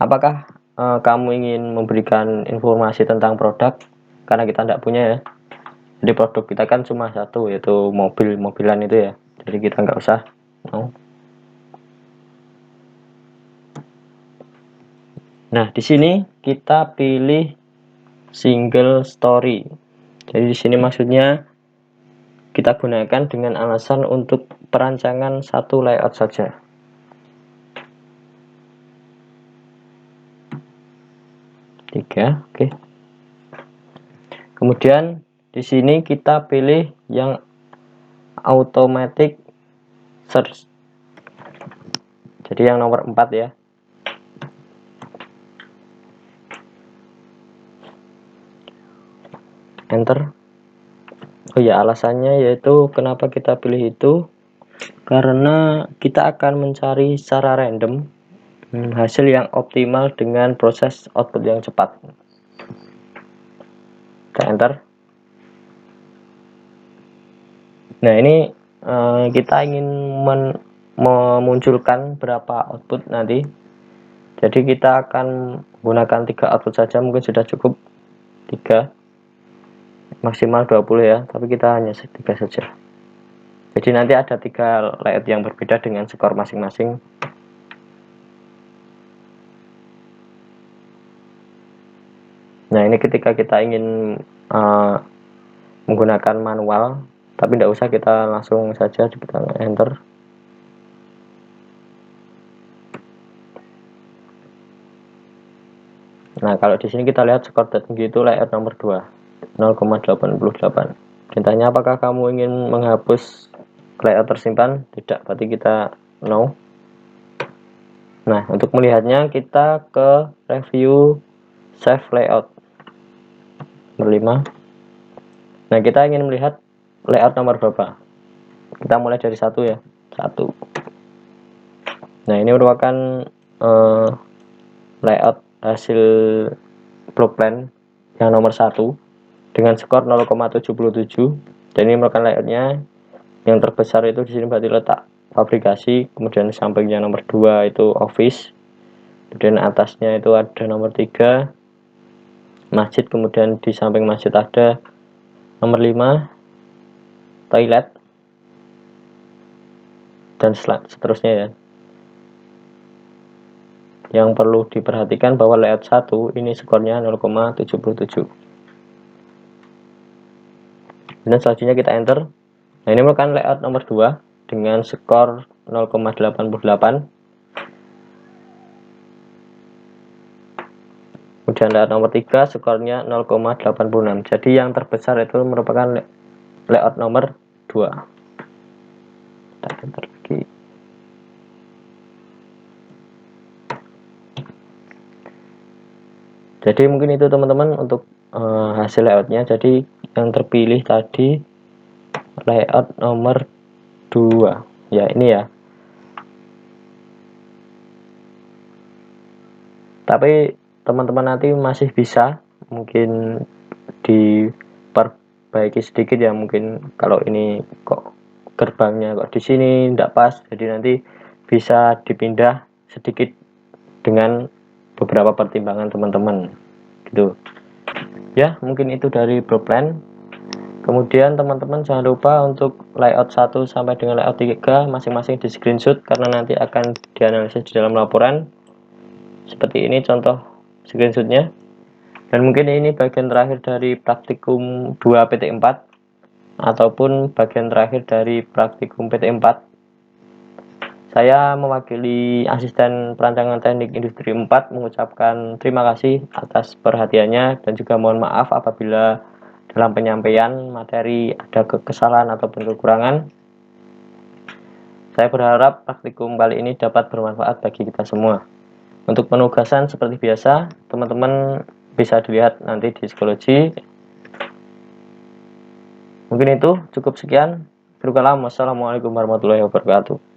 Apakah kamu ingin memberikan informasi tentang produk? Karena kita tidak punya ya. Jadi produk kita kan cuma satu, yaitu mobilan itu ya. Jadi kita nggak usah. No. Nah, di sini kita pilih single story. Jadi di sini maksudnya kita gunakan dengan alasan untuk perancangan satu layout saja. Tiga, oke. Kemudian di sini kita pilih yang automatic search. Jadi yang nomor 4 ya. Enter. Oh ya, alasannya yaitu kenapa kita pilih itu karena kita akan mencari secara random hasil yang optimal dengan proses output yang cepat. Kita enter. Nah, ini kita ingin memunculkan berapa output nanti. Jadi kita akan gunakan 3 output saja, mungkin sudah cukup 3. Maksimal 20 ya, tapi kita hanya 3 saja. Jadi nanti ada 3 layout yang berbeda dengan skor masing-masing. Nah, ini ketika kita ingin menggunakan manual, tapi tidak usah, kita langsung saja tekan enter. Nah, kalau di sini kita lihat skor tertinggi itu layout nomor 2, 0,88. Ditanya apakah kamu ingin menghapus layout tersimpan? Tidak, berarti kita no. Nah, untuk melihatnya kita ke review save layout nomor 5. Nah, kita ingin melihat layout nomor berapa. Kita mulai dari 1 ya, 1. Nah, ini merupakan layout hasil block plan yang nomor 1 dengan skor 0,77. Dan ini merupakan layoutnya yang terbesar itu di sini berarti letak fabrikasi, kemudian sampingnya nomor 2 itu office, kemudian atasnya itu ada nomor 3 masjid, kemudian di samping masjid ada nomor 5 toilet, dan seterusnya ya. Yang perlu diperhatikan bahwa layout 1 ini skornya 0,77. Dan selanjutnya kita enter. Nah, ini merupakan layout nomor 2 dengan skor 0,88. Kemudian layout nomor 3 skornya 0,86. Jadi yang terbesar itu merupakan layout nomor 2. Kita enter lagi. Jadi mungkin itu teman-teman untuk hasil layoutnya. Jadi yang terpilih tadi layout nomor 2 ya, ini ya. Tapi teman-teman nanti masih bisa mungkin diperbaiki sedikit ya, mungkin kalau ini kok gerbangnya kok di sini tidak pas, jadi nanti bisa dipindah sedikit dengan beberapa pertimbangan teman-teman gitu ya. Mungkin itu dari block plan. Kemudian teman-teman jangan lupa untuk layout 1 sampai dengan layout 3 masing-masing di screenshot, karena nanti akan dianalisis di dalam laporan. Seperti ini contoh screenshotnya. Dan mungkin ini bagian terakhir dari praktikum 2 PT4 ataupun bagian terakhir dari praktikum PT4. Saya mewakili asisten perancangan teknik industri 4 mengucapkan terima kasih atas perhatiannya, dan juga mohon maaf apabila dalam penyampaian materi ada kesalahan ataupun kekurangan. Saya berharap praktikum kali ini dapat bermanfaat bagi kita semua. Untuk penugasan seperti biasa, teman-teman bisa dilihat nanti di psikologi. Mungkin itu cukup sekian. Wassalamualaikum warahmatullahi wabarakatuh.